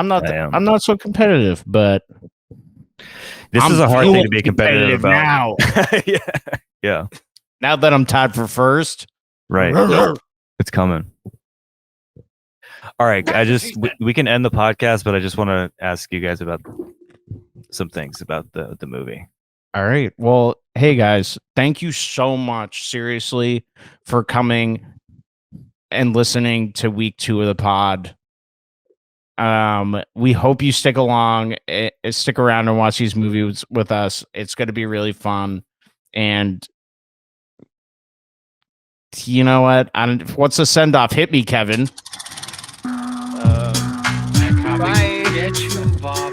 Speaker 1: not. I'm not so competitive, but
Speaker 2: this is a hard thing to be competitive about.
Speaker 1: Now.
Speaker 2: Yeah.
Speaker 1: Now that I'm tied for first,
Speaker 2: right? It's coming. All right, we can end the podcast, but I just want to ask you guys about some things about the movie.
Speaker 1: All right. Well, hey guys, thank you so much, seriously, for coming and listening to week 2 of the pod. We hope you stick around and watch these movies with us. It's going to be really fun. And you know what? What's the send off? Hit me, Kevin.
Speaker 5: Bye. Get you, Bob.